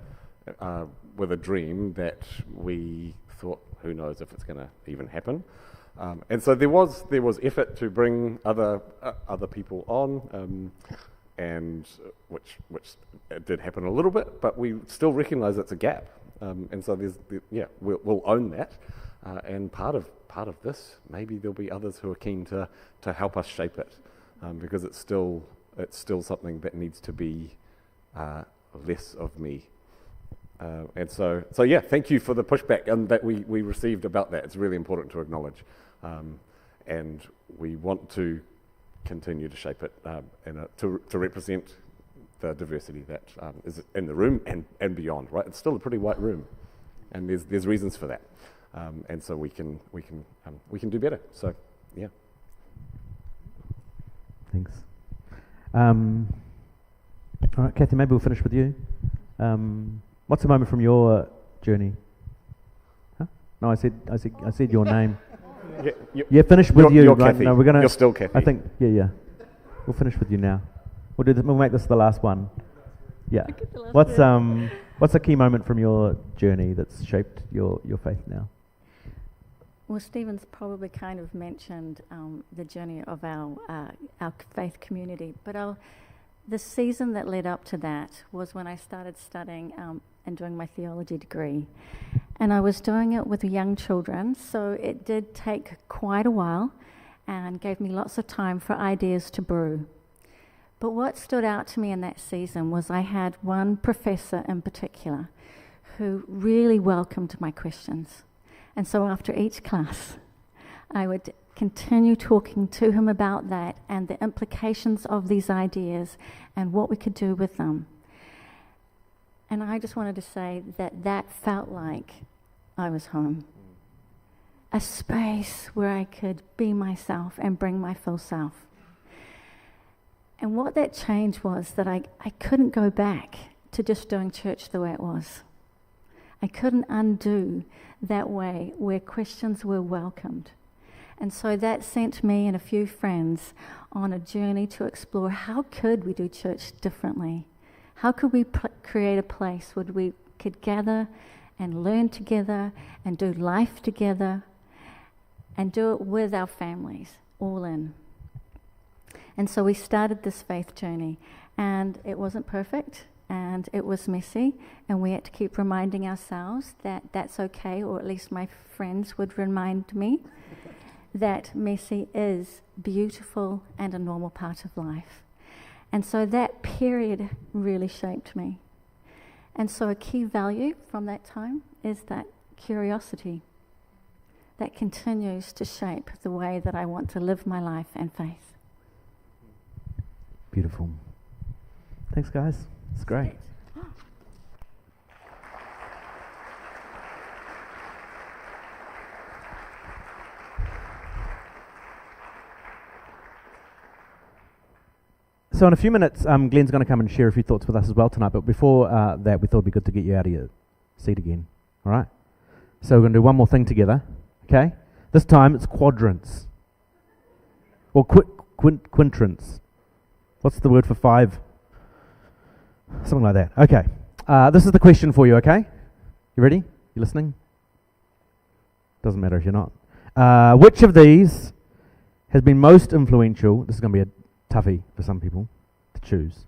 S6: with a dream that we thought, who knows if it's going to even happen. And so there was effort to bring other people on, and which did happen a little bit, but we still recognise it's a gap. And so we'll own that. And part of this, maybe there'll be others who are keen to help us shape it, because it's still something that needs to be less of me. And so thank you for the pushback and that we received about that. It's really important to acknowledge, and we want to continue to shape it to represent the diversity that is in the room and beyond. Right, it's still a pretty white room, and there's reasons for that, and so we can do better. So yeah.
S2: Thanks. All right, Kathy, maybe we'll finish with you. What's a moment from your journey? Huh? No, I said your name. Yeah, finish with you.
S6: You're
S2: right?
S6: Kathy.
S2: No, we're gonna.
S6: You're still Kathy.
S2: I think. Yeah. We'll finish with you now. We'll make this the last one. Yeah. What's a key moment from your journey that's shaped your faith now?
S3: Well, Stephen's probably kind of mentioned the journey of our faith community, but the season that led up to that was when I started studying and doing my theology degree. And I was doing it with young children, so it did take quite a while and gave me lots of time for ideas to brew. But what stood out to me in that season was I had one professor in particular who really welcomed my questions. And so after each class, I would continue talking to him about that and the implications of these ideas and what we could do with them. And I just wanted to say that felt like I was home. A space where I could be myself and bring my full self. And what that change was that I couldn't go back to just doing church the way it was. I couldn't undo that way where questions were welcomed. And so that sent me and a few friends on a journey to explore how could we do church differently? How could we create a place where we could gather and learn together and do life together and do it with our families, all in. And so we started this faith journey, and it wasn't perfect, and it was messy, and we had to keep reminding ourselves that that's okay, or at least my friends would remind me that messy is beautiful and a normal part of life. And so that period really shaped me. And so a key value from that time is that curiosity that continues to shape the way that I want to live my life and faith.
S2: Beautiful. Thanks, guys. It's great. So in a few minutes, Glenn's going to come and share a few thoughts with us as well tonight. But before that, we thought it'd be good to get you out of your seat again. All right? So we're going to do one more thing together. Okay? This time it's quadrants. Or quintrants. What's the word for 5? Something like that. Okay. This is the question for you, okay? You ready? You listening? Doesn't matter if you're not. Which of these has been most influential? This is going to be a toughie for some people to choose.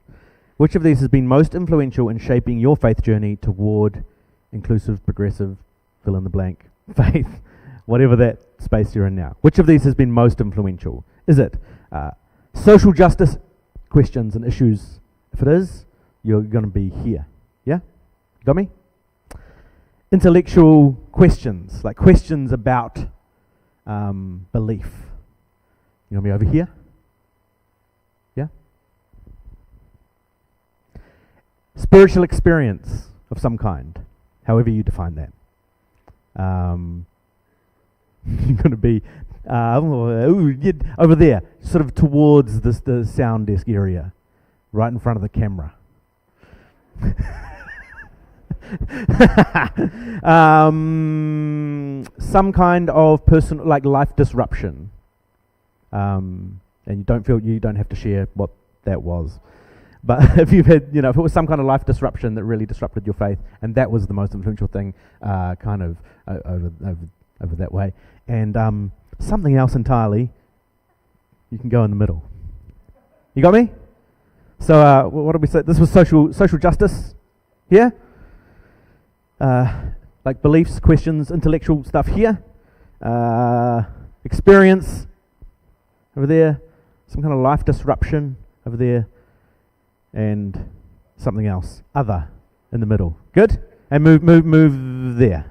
S2: Which of these has been most influential in shaping your faith journey toward inclusive, progressive, fill in the blank, faith, whatever that space you're in now? Which of these has been most influential? Is it social justice questions and issues? If it is, you're going to be here. Yeah? Got me? Intellectual questions, like questions about belief. You're going to be over here? Yeah? Spiritual experience of some kind, however you define that. You're going to be over there, sort of towards the sound desk area, right in front of the camera. Some kind of personal, like life disruption, and you don't have to share what that was. But if you've had, if it was some kind of life disruption that really disrupted your faith, and that was the most influential thing, kind of over that way, and something else entirely, you can go in the middle. You got me? So what did we say? This was social justice. Yeah. like beliefs, questions, intellectual stuff here. Experience over there. Some kind of life disruption over there. And something else. Other in the middle. Good? And move there.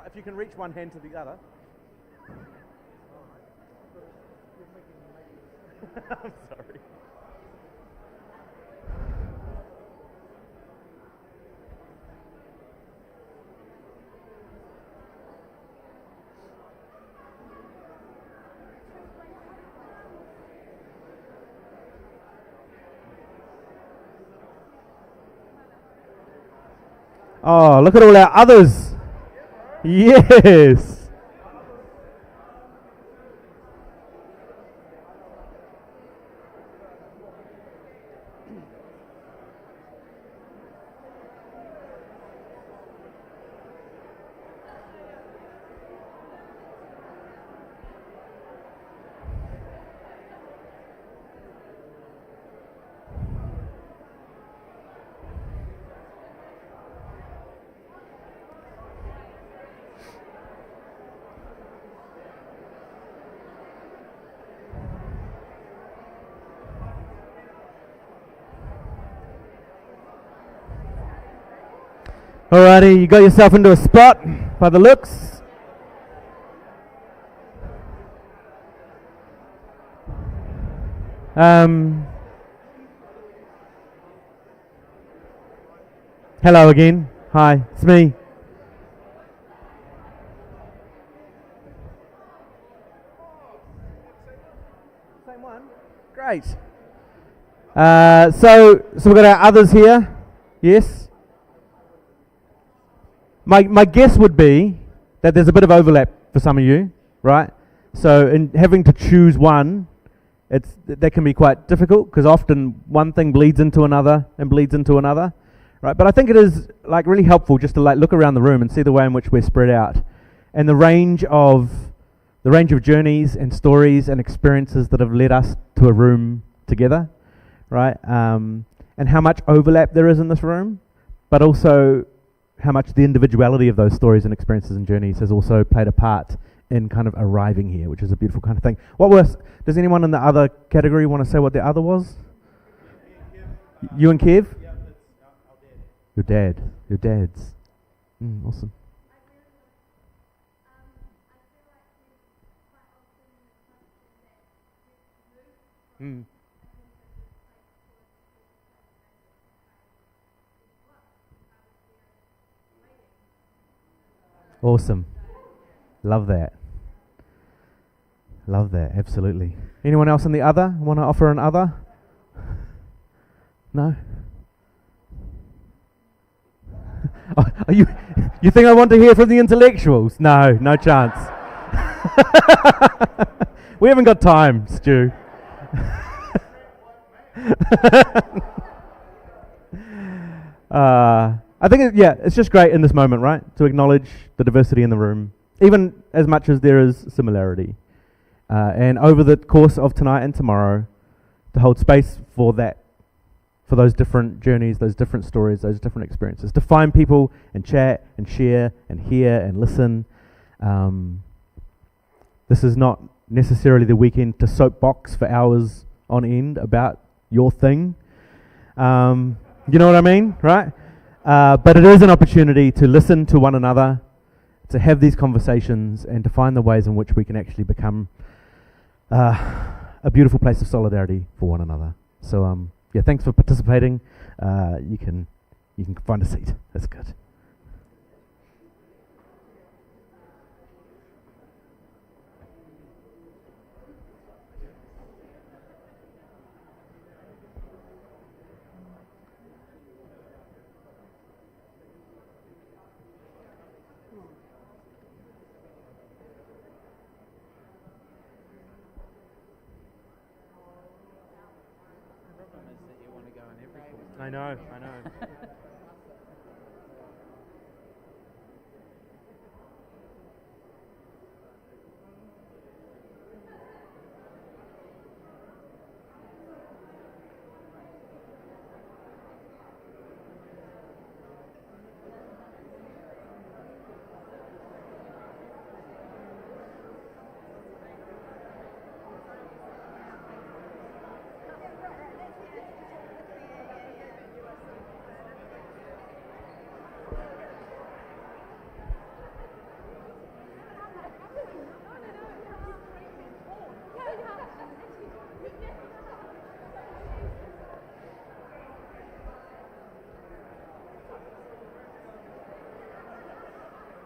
S2: If you can reach one hand to the other. I'm sorry. Oh, look at all our others. Yes. Alrighty, you got yourself into a spot by the looks. Hello again. Hi, it's me. Same one. Great. So we've got our others here. Yes. My guess would be that there's a bit of overlap for some of you, right? So in having to choose one, that can be quite difficult because often one thing bleeds into another and bleeds into another, right? But I think it is like really helpful just to like look around the room and see the way in which we're spread out and the range of journeys and stories and experiences that have led us to a room together, right? And how much overlap there is in this room, but also how much the individuality of those stories and experiences and journeys has also played a part in kind of arriving here, which is a beautiful kind of thing. Does anyone in the other category want to say what the other was? You and Kev? Yeah, that's our dad. Your dad's. Awesome. Awesome. Love that. Love that, absolutely. Anyone else in the other? Want to offer an other? No? You think I want to hear from the intellectuals? No, no chance. We haven't got time, Stu. I think, it's just great in this moment, right? To acknowledge the diversity in the room, even as much as there is similarity. And over the course of tonight and tomorrow, to hold space for that, for those different journeys, those different stories, those different experiences. To find people and chat and share and hear and listen. This is not necessarily the weekend to soapbox for hours on end about your thing. You know what I mean, right? But it is an opportunity to listen to one another, to have these conversations, and to find the ways in which we can actually become a beautiful place of solidarity for one another. So, thanks for participating. You can find a seat. That's good. know.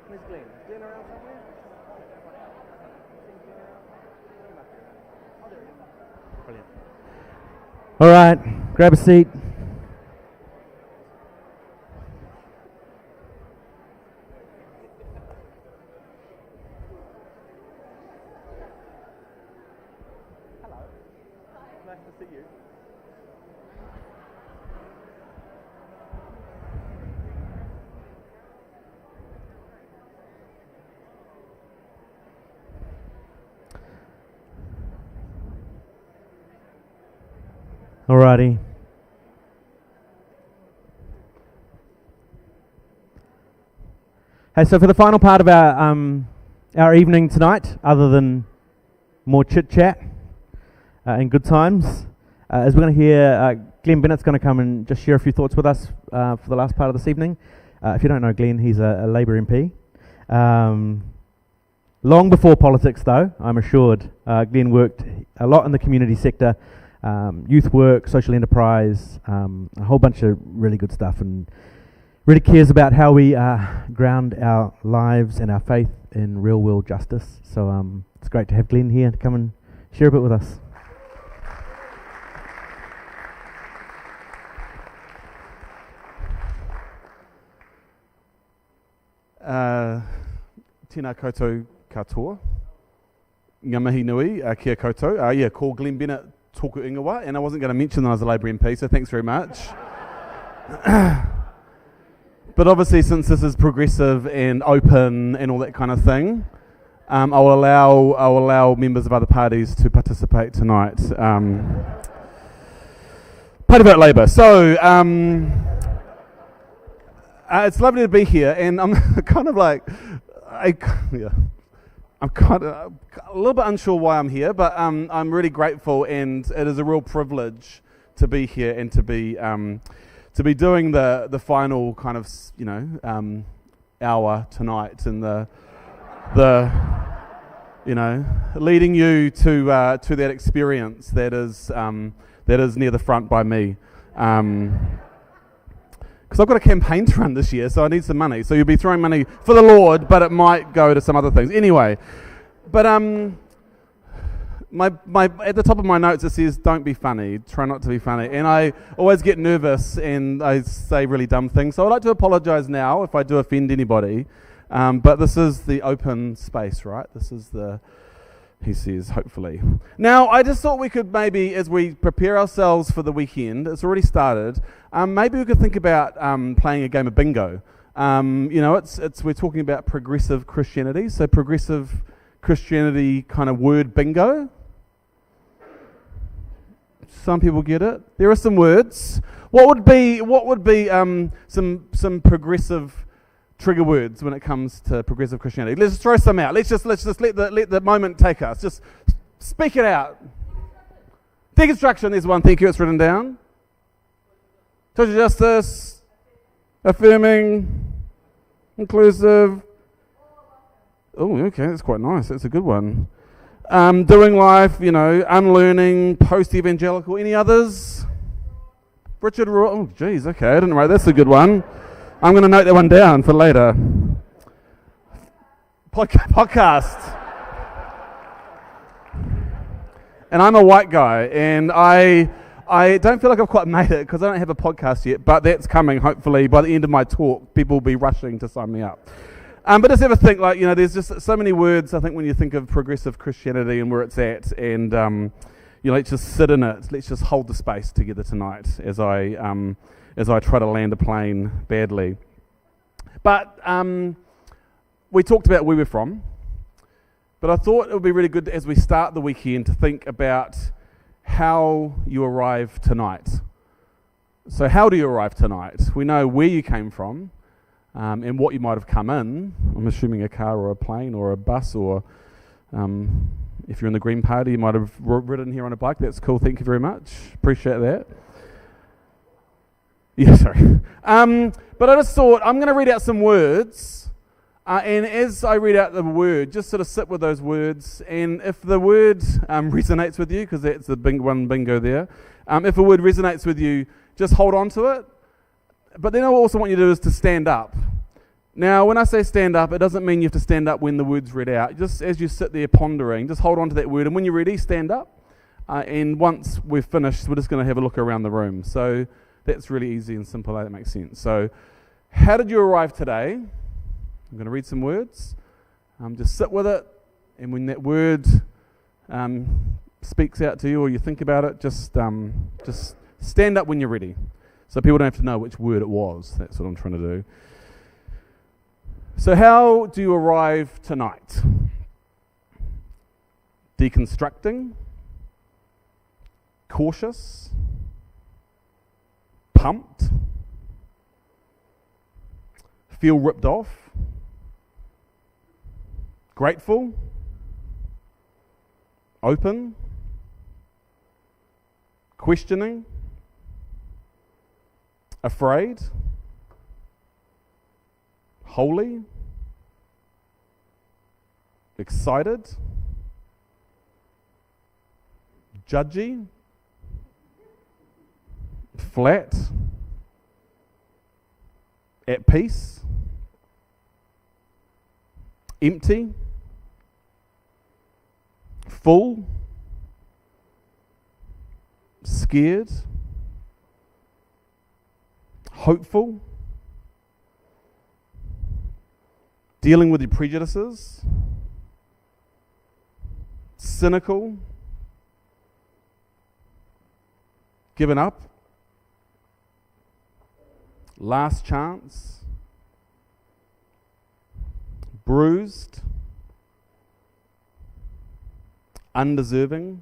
S2: Where's Glenn? Is Glenn around somewhere? Brilliant. All right, grab a seat. Hello. Nice to see you. Alrighty. Hey, so for the final part of our evening tonight, other than more chit chat and good times, as we're going to hear, Glenn Bennett's going to come and just share a few thoughts with us for the last part of this evening. If you don't know Glenn, he's a Labour MP. Long before politics, though, I'm assured, Glenn worked a lot in the community sector. Youth work, social enterprise, a whole bunch of really good stuff, and really cares about how we ground our lives and our faith in real world justice. So it's great to have Glenn here to come and share a bit with us.
S9: Tēnā koutou katoa. Ngā mihi nui, kia koutou. Call Glenn Bennett Tōku Ingawa, and I wasn't going to mention that I was a Labour MP, so thanks very much. But obviously, since this is progressive and open and all that kind of thing, I'll allow members of other parties to participate tonight. Party Vote Labour. So it's lovely to be here, and I'm kind of like, I'm kind of a little bit unsure why I'm here, but I'm really grateful, and it is a real privilege to be here and to be doing the final kind of hour tonight, and the leading you to that experience that is near the front by me. Because I've got a campaign to run this year, so I need some money. So you'll be throwing money for the Lord, but it might go to some other things. Anyway, but my at the top of my notes it says, "Don't be funny. Try not to be funny." And I always get nervous and I say really dumb things. So I'd like to apologise now if I do offend anybody. But this is the open space, right? This is the, he says, hopefully. Now, I just thought we could maybe, as we prepare ourselves for the weekend, it's already started, maybe we could think about playing a game of bingo. We're talking about progressive Christianity, so progressive Christianity kind of word bingo. Some people get it. There are some words. What would be some progressive trigger words when it comes to progressive Christianity? Let's just throw some out. Let's just let the moment take us. Just speak it out. Deconstruction, there's one. Thank you. It's written down. Social justice, affirming, inclusive. Oh, okay, that's quite nice. That's a good one. Doing life, unlearning, post-evangelical. Any others? Richard Rohr. Oh, geez, okay, I didn't write. That's a good one. I'm going to note that one down for later. Podcast. And I'm a white guy, and I don't feel like I've quite made it because I don't have a podcast yet, but that's coming, hopefully. By the end of my talk, people will be rushing to sign me up. But just ever think, there's just so many words, I think, when you think of progressive Christianity and where it's at, and let's just sit in it. Let's just hold the space together tonight as I as I try to land a plane badly. But we talked about where we're from, but I thought it would be really good as we start the weekend to think about how you arrive tonight. So how do you arrive tonight? We know where you came from and what you might have come in. I'm assuming a car or a plane or a bus, or if you're in the Green Party, you might have ridden here on a bike. That's cool. Thank you very much. Appreciate that. Yeah, sorry. But I just thought I'm going to read out some words, and as I read out the word, just sort of sit with those words, and if the word resonates with you, because that's the bingo there, if a word resonates with you, just hold on to it. But then I also want you to do is to stand up. Now, when I say stand up, it doesn't mean you have to stand up when the word's read out. Just as you sit there pondering, just hold on to that word, and when you're ready, stand up. And once we've finished, we're just going to have a look around the room. So that's really easy and simple. That makes sense. So how did you arrive today? I'm going to read some words. Just sit with it, and when that word speaks out to you or you think about it, just stand up when you're ready. So people don't have to know which word it was. That's what I'm trying to do. So how do you arrive tonight? Deconstructing, cautious, pumped, feel ripped off, grateful, open, questioning, afraid, holy, excited, judgy, flat, at peace, empty, full, scared, hopeful, dealing with your prejudices, cynical, given up, last chance, bruised, undeserving,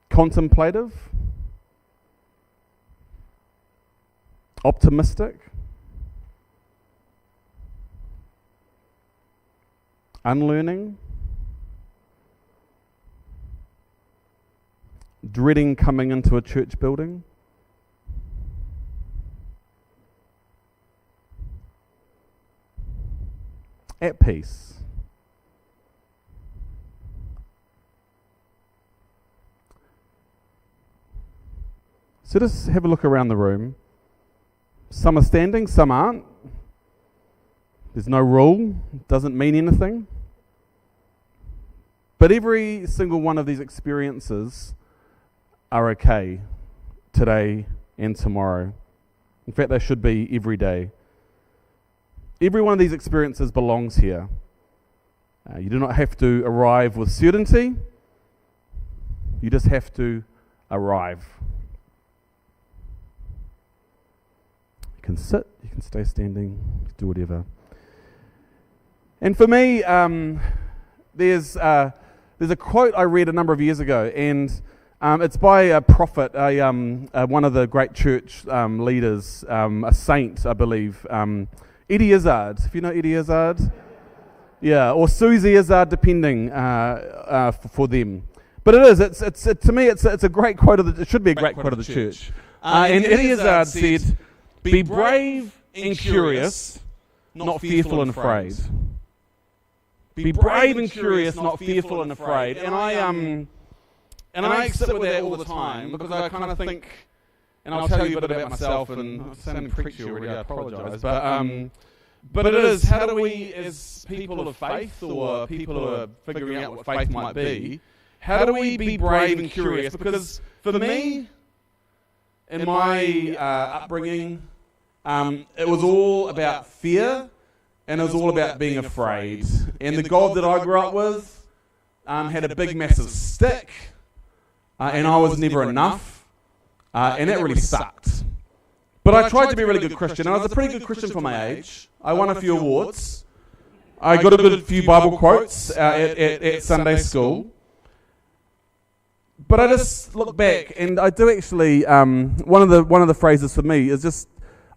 S9: contemplative, optimistic, unlearning, dreading coming into a church building, at peace. So just have a look around the room. Some are standing, some aren't. There's no rule, doesn't mean anything. But every single one of these experiences are okay today and tomorrow. In fact, they should be every day. Every one of these experiences belongs here. You do not have to arrive with certainty. You just have to arrive. You can sit, you can stay standing, do whatever. And for me, there's a quote I read a number of years ago, and it's by a prophet, one of the great church leaders, a saint, I believe, Eddie Izzard. If you know Eddie Izzard, yeah, or Susie Izzard, depending for them. But it is. It's to me, it's a great quote of the. It should be a great quote of the church. And Eddie Izzard said, "Be brave and curious, not fearful and afraid." Be brave and curious, not fearful and afraid. And I sit with that all the time because I kind of think, and I'll tell you a bit about myself, and I'm sounding preachy already, I apologise, but it is, how do we, as people of faith or people who are figuring out what faith might be, how do we be brave and curious? Because for me, in my upbringing, it was all about fear, and it was all about being afraid. And the God that I grew up with had a big, massive stick, and I was never enough. and that really sucked. But I tried to be a really good Christian, and I was a pretty good Christian for my age. I won a few awards. I got a good few Bible quotes at Sunday school. But I just look back, and I do actually, one of the phrases for me is just,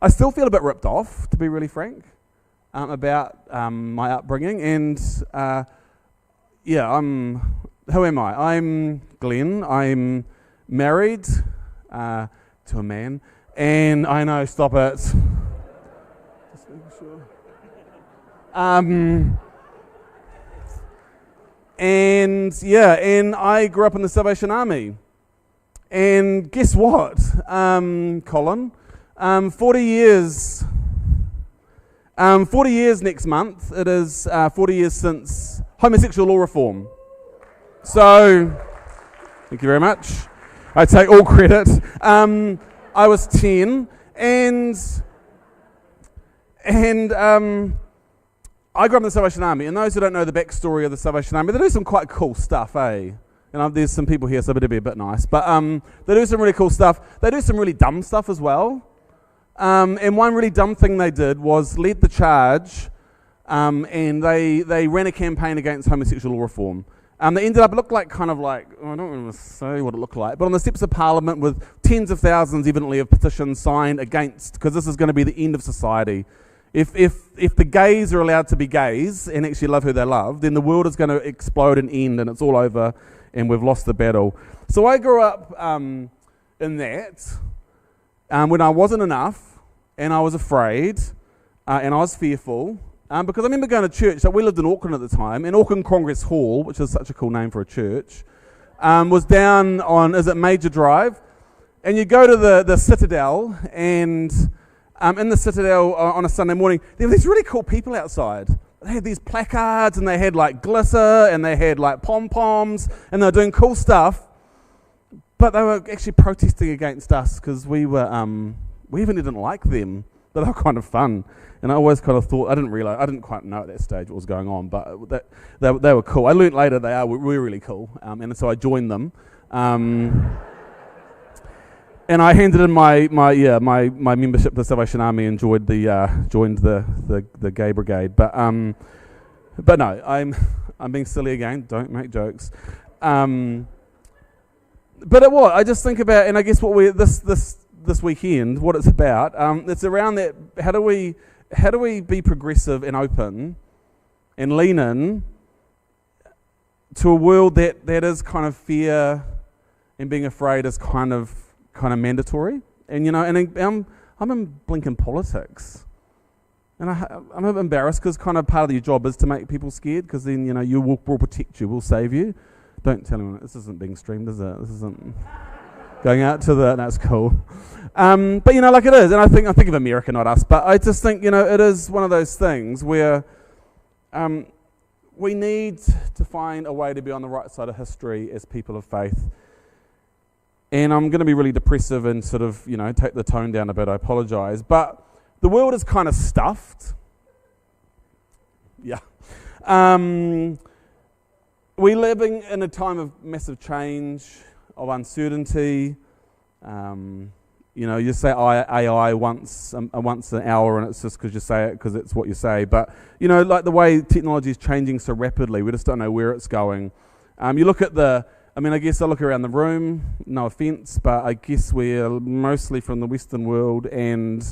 S9: I still feel a bit ripped off, to be really frank, about my upbringing. And who am I? I'm Glenn. I'm married to a man. And I know, stop it. Just making sure. And I grew up in the Salvation Army. And guess what, Colin? 40 years. 40 years next month. It is 40 years since homosexual law reform. So, thank you very much. I take all credit. I was 10, and I grew up in the Salvation Army. And those who don't know the backstory of the Salvation Army, they do some quite cool stuff, eh? And there's some people here, so it'll be a bit nice. But they do some really cool stuff. They do some really dumb stuff as well. And one really dumb thing they did was lead the charge, and they ran a campaign against homosexual law reform. They ended up, it looked like I don't want to say what it looked like, but on the steps of Parliament with tens of thousands, evidently, of petitions signed against, because this is going to be the end of society. If the gays are allowed to be gays and actually love who they love, then the world is going to explode and end, and it's all over, and we've lost the battle. So I grew up in that, when I wasn't enough, and I was afraid, and I was fearful. Because I remember going to church, so we lived in Auckland at the time, and Auckland Congress Hall, which is such a cool name for a church, was down on, Major Drive? And you go to the Citadel, and in the Citadel on a Sunday morning, there were these really cool people outside. They had these placards, and they had like glitter, and they had like pom-poms, and they were doing cool stuff, but they were actually protesting against us, because we even didn't like them, but they were kind of fun. And I always kind of thought, I didn't quite know at that stage what was going on, but they were cool. I learned later they were really cool, and so I joined them. And I handed in my membership to the Salvation Army and joined the gay brigade. But no, I'm being silly again. Don't make jokes. But I just think about, and I guess what this weekend, what it's about, it's around that. How do we be progressive and open and lean in to a world that is kind of fear and being afraid is kind of mandatory? And I'm in blinking politics, and I'm a bit embarrassed, because kind of part of your job is to make people scared, because then we'll protect you, we'll save you. Don't tell anyone this isn't being streamed, is it? This isn't going out to the. That's cool. But like it is, and I think of America, not us. But I just think it is one of those things where we need to find a way to be on the right side of history as people of faith. And I'm going to be really depressive and sort of take the tone down a bit. I apologise, but the world is kind of stuffed. Yeah. We're living in a time of massive change, of uncertainty. You say AI once an hour, and it's just because you say it because it's what you say. But like the way technology is changing so rapidly, we just don't know where it's going. You look at I guess I look around the room. No offence, but I guess we're mostly from the Western world, and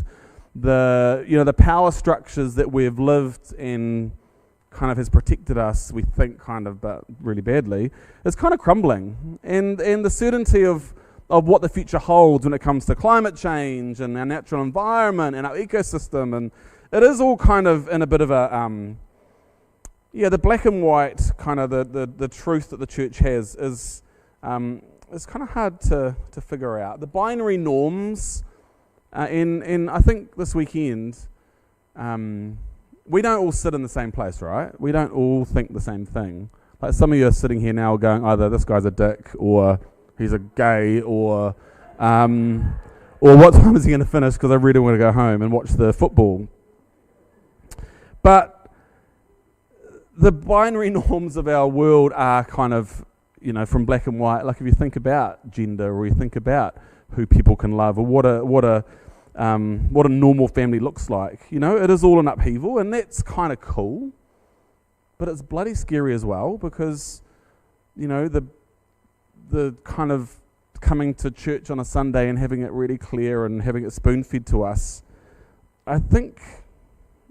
S9: the power structures that we've lived in kind of has protected us, we think, but really badly, it's kind of crumbling. And the certainty of what the future holds when it comes to climate change and our natural environment and our ecosystem, and it is all kind of in a bit of a, the black and white kind of the truth that the church has is kind of hard to figure out. The binary norms, and I think this weekend, we don't all sit in the same place, right? We don't all think the same thing. Like some of you are sitting here now going, either this guy's a dick, or he's a gay, or what time is he going to finish, because I really want to go home and watch the football. But the binary norms of our world are kind of, from black and white. Like if you think about gender, or you think about who people can love, or what a normal family looks like. You know, it is all an upheaval, and that's kind of cool, but it's bloody scary as well, because, you know, the kind of coming to church on a Sunday and having it really clear and having it spoon-fed to us, I think,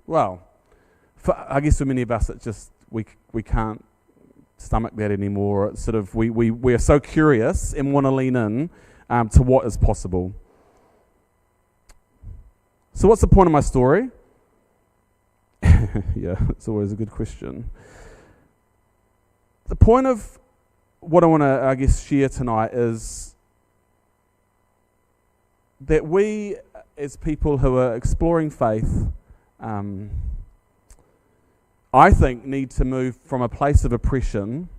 S9: well, I guess for many of us, it's just we can't stomach that anymore. It's sort of we are so curious and want to lean in to what is possible. So what's the point of my story? Yeah, it's always a good question. The point of what I want to, I guess, share tonight is that we, as people who are exploring faith, I think need to move from a place of oppression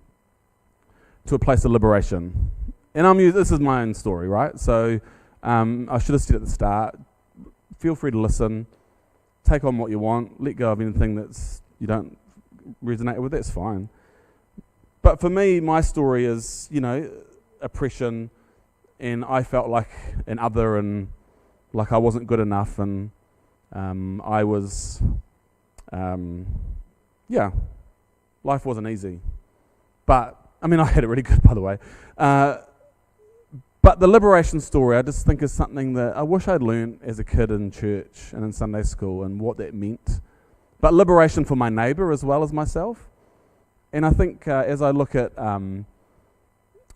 S9: to a place of liberation. And this is my own story, right? So I should have said at the start, feel free to listen, take on what you want, let go of anything that's you don't resonate with, that's fine. But for me, my story is, you know, oppression, and I felt like an other and like I wasn't good enough, and I was, life wasn't easy. But, I mean, I had it really good, by the way. But the liberation story, I just think is something that I wish I'd learned as a kid in church and in Sunday school and what that meant. But liberation for my neighbour as well as myself. And I think as I look at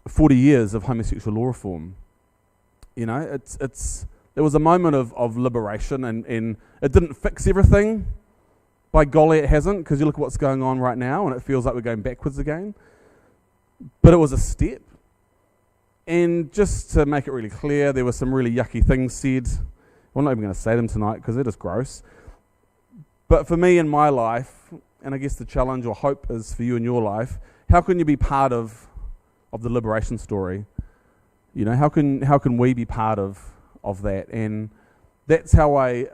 S9: 40 years of homosexual law reform, you know, there was a moment of liberation, and it didn't fix everything. By golly, it hasn't, because you look at what's going on right now and it feels like we're going backwards again. But it was a step. And just to make it really clear, there were some really yucky things said. I'm not even going to say them tonight because they're just gross. But for me in my life, and I guess the challenge or hope is for you in your life, how can you be part of the liberation story? You know, how can we be part of that? And that's how I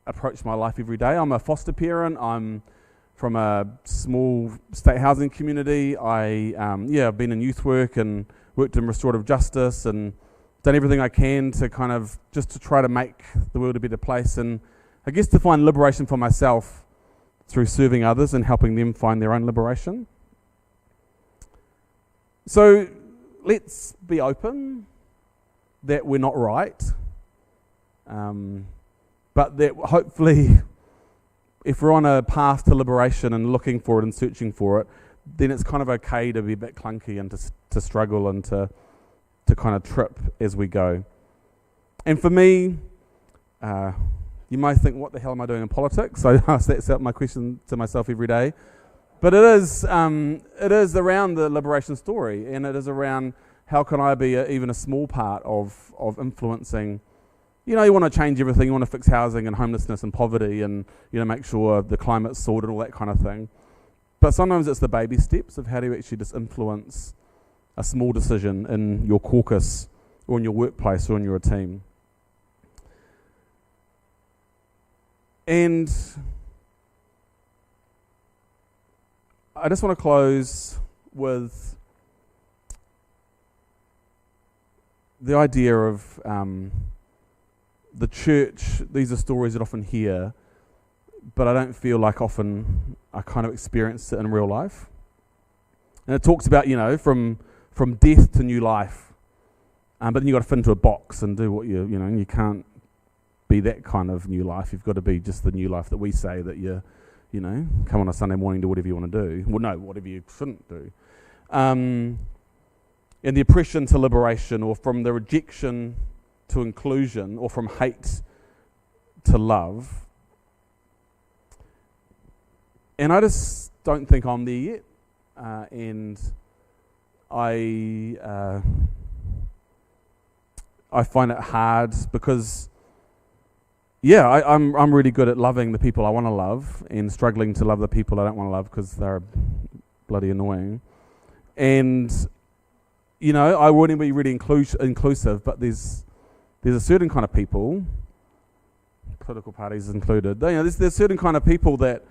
S9: approach my life every day. I'm a foster parent. I'm from a small state housing community. I've been in youth work and worked in restorative justice and done everything I can to kind of just to try to make the world a better place, and I guess to find liberation for myself through serving others and helping them find their own liberation. So let's be open that we're not right, but that hopefully if we're on a path to liberation and looking for it and searching for it, then it's kind of okay to be a bit clunky and to struggle and to kind of trip as we go. And for me, you might think, what the hell am I doing in politics? I ask that my question to myself every day. But it is around the liberation story, and it is around how can I be even a small part of influencing. You know, you want to change everything, you want to fix housing and homelessness and poverty and, you know, make sure the climate's sorted and all that kind of thing. But sometimes it's the baby steps of how do you actually just influence a small decision in your caucus or in your workplace or in your team. And I just want to close with the idea of the church. These are stories that I often hear, but I don't feel like often I kind of experience it in real life. And it talks about, you know, from death to new life. But then you've got to fit into a box and do what you know, and you can't be that kind of new life. You've got to be just the new life that we say that you know, come on a Sunday morning, do whatever you want to do. Well, no, whatever you shouldn't do. And the oppression to liberation, or from the rejection to inclusion, or from hate to love. And I just don't think I'm there yet. And I find it hard because, I'm really good at loving the people I want to love and struggling to love the people I don't want to love because they're bloody annoying. And, you know, I want to be really inclusive, but there's a certain kind of people, political parties included, you know, there's certain kind of people that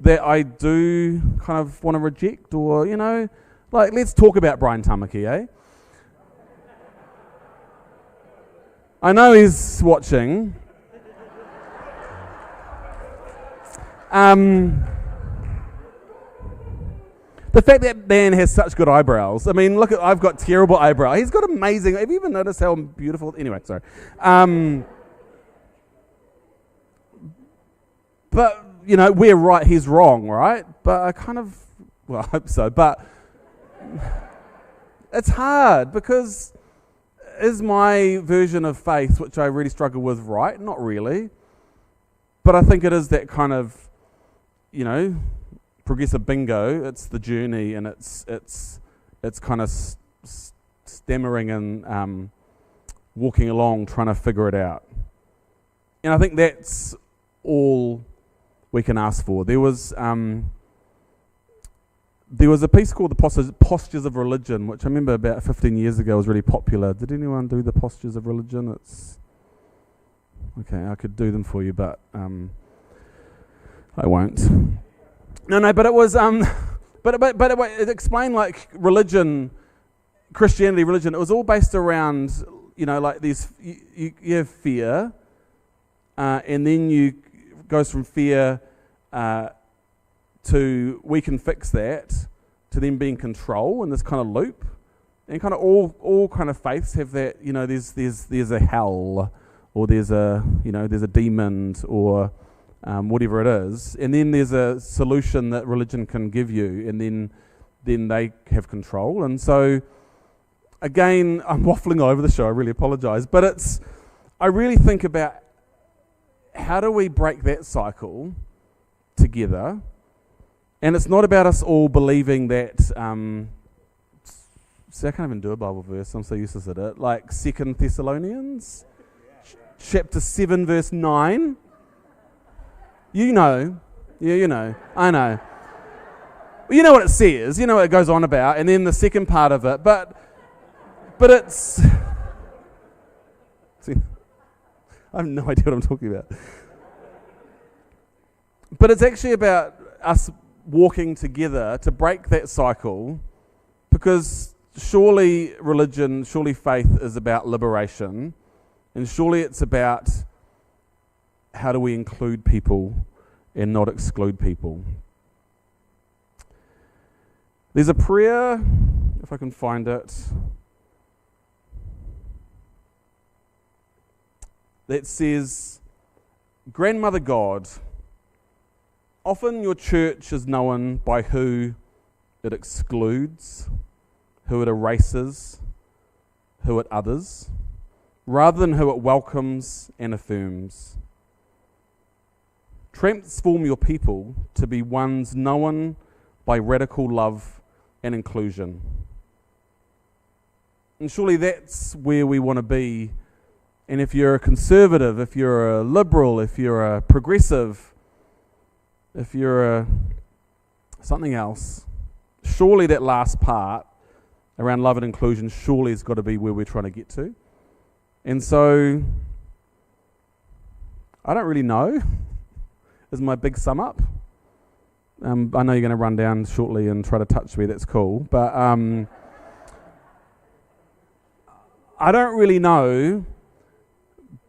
S9: I do kind of want to reject, or, you know, like, let's talk about Brian Tamaki, eh? I know he's watching. The fact that Dan has such good eyebrows. I mean, look, I've got terrible eyebrows. He's got amazing. Have you even noticed how beautiful? Anyway, sorry. But, you know, we're right, he's wrong, right? But I kind of, well, I hope so. But it's hard because is my version of faith, which I really struggle with, right? Not really. But I think it is that kind of, you know, progressive bingo. It's the journey, and it's kind of stammering and walking along, trying to figure it out. And I think that's all we can ask for. There was a piece called The Postures of Religion, which I remember about 15 years ago was really popular. Did anyone do The Postures of Religion? It's okay. I could do them for you, but I won't. No, but it was but it explained like religion, Christianity, religion. It was all based around, you know, like these. You have fear, and then you goes from fear to we can fix that, to then being control in this kind of loop, and kind of all kind of faiths have that. You know, there's a hell, or there's a demon, or whatever it is, and then there's a solution that religion can give you, and then they have control. And so, again, I'm waffling all over the show. I really apologise, but I really think about how do we break that cycle together, and it's not about us all believing that. See, I can't even do a Bible verse. I'm so useless at it. Like 2 Thessalonians, chapter 7, verse 9. You know, you know, I know. Well, you know what it says, you know what it goes on about, and then the second part of it, but it's... See, I have no idea what I'm talking about. But it's actually about us walking together to break that cycle, because surely religion, surely faith is about liberation, and surely it's about how do we include people and not exclude people. There's a prayer, if I can find it, that says, Grandmother God, often your church is known by who it excludes, who it erases, who it others, rather than who it welcomes and affirms. Transform your people to be ones known by radical love and inclusion. And surely that's where we want to be. And if you're a conservative, if you're a liberal, if you're a progressive, if you're something else, surely that last part around love and inclusion surely has got to be where we're trying to get to. And so, I don't really know, is my big sum up. I know you're going to run down shortly and try to touch me, that's cool. But I don't really know,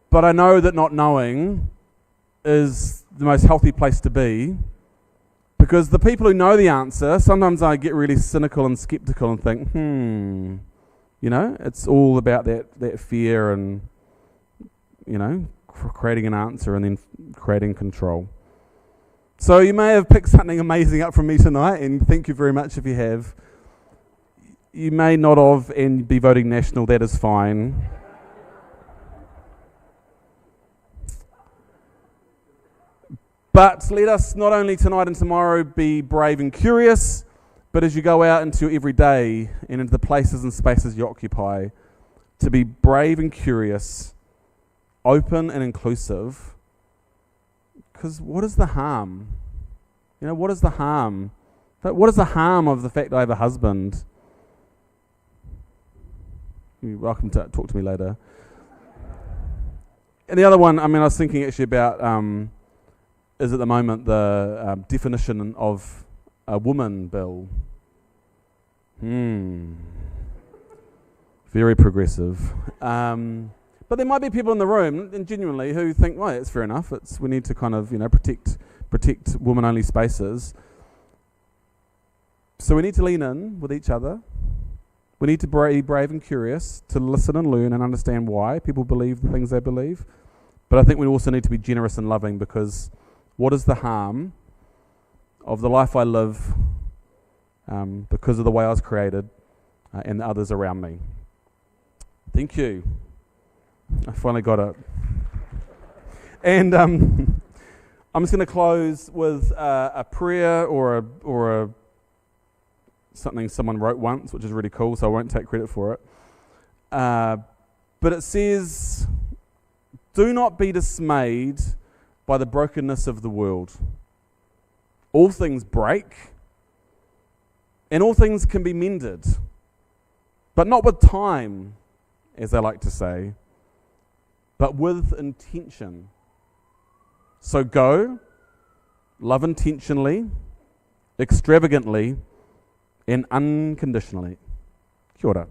S9: but I know that not knowing is the most healthy place to be, because the people who know the answer, sometimes I get really cynical and skeptical and think, you know, it's all about that fear and, you know, creating an answer and then creating control. So you may have picked something amazing up from me tonight, and thank you very much if you have. You may not have and be voting National, that is fine. But let us not only tonight and tomorrow be brave and curious, but as you go out into your everyday and into the places and spaces you occupy, to be brave and curious, open and inclusive. Because what is the harm? You know, what is the harm? What is the harm of the fact I have a husband? You're welcome to talk to me later. And the other one, I mean, I was thinking actually about, is at the moment the definition of a woman bill. Very progressive. But there might be people in the room, and genuinely, who think, well, it's fair enough. We need to kind of, protect women-only spaces. So we need to lean in with each other. We need to be brave and curious, to listen and learn and understand why people believe the things they believe. But I think we also need to be generous and loving, because what is the harm of the life I live because of the way I was created and the others around me? Thank you. I finally got it. And I'm just going to close with a prayer or a something someone wrote once, which is really cool, so I won't take credit for it. But it says, "Do not be dismayed by the brokenness of the world. All things break, and all things can be mended, but not with time, as they like to say, but with intention. So go, love intentionally, extravagantly, and unconditionally." Kia ora.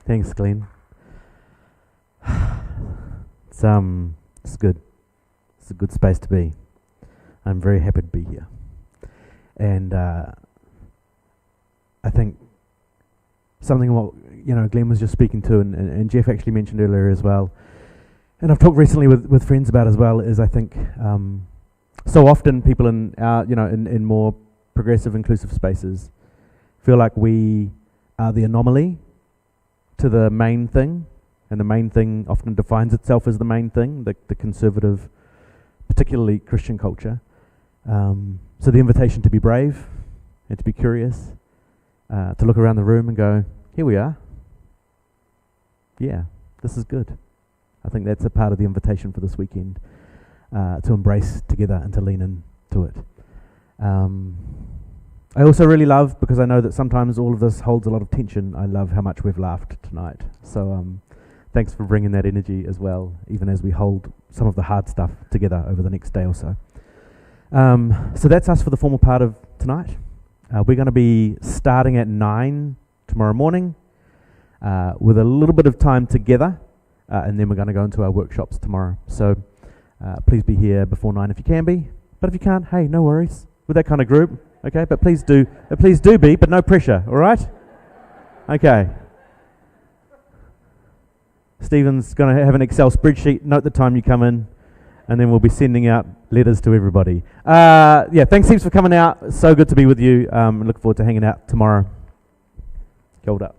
S2: Thanks, Glenn. It's good. It's a good space to be. I'm very happy to be here. And I think something what Glenn was just speaking to, and Jeff actually mentioned earlier as well, and I've talked recently with friends about as well, is I think so often people in our in more progressive, inclusive spaces feel like we are the anomaly to the main thing, and the main thing often defines itself as the main thing, the conservative, particularly Christian culture. So the invitation to be brave and to be curious, to look around the room and go, here we are. Yeah, this is good. I think that's a part of the invitation for this weekend, to embrace together and to lean into it. I also really love, because I know that sometimes all of this holds a lot of tension, I love how much we've laughed tonight. So thanks for bringing that energy as well, even as we hold some of the hard stuff together over the next day or so. So that's us for the formal part of tonight. We're going to be starting at 9 tomorrow morning with a little bit of time together, and then we're going to go into our workshops tomorrow. So please be here before 9 if you can be, but if you can't, hey, no worries with that kind of group. Okay, but please do be, but no pressure, all right? Okay. Stephen's going to have an Excel spreadsheet, note the time you come in, and then we'll be sending out letters to everybody. Thanks heaps for coming out. It's so good to be with you. Look forward to hanging out tomorrow. Kia ora.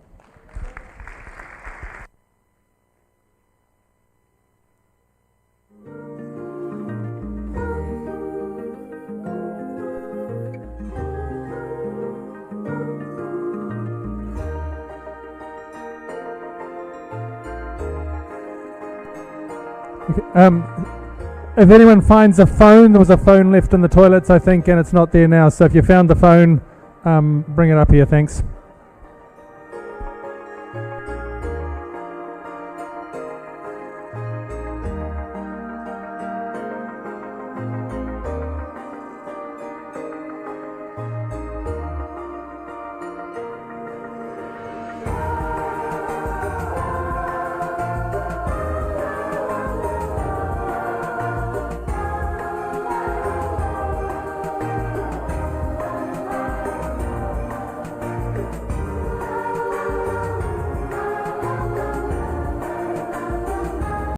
S7: If anyone finds a phone, there was a phone left in the toilets, I think, and it's not there now. So if you found the phone, bring it up here. Thanks.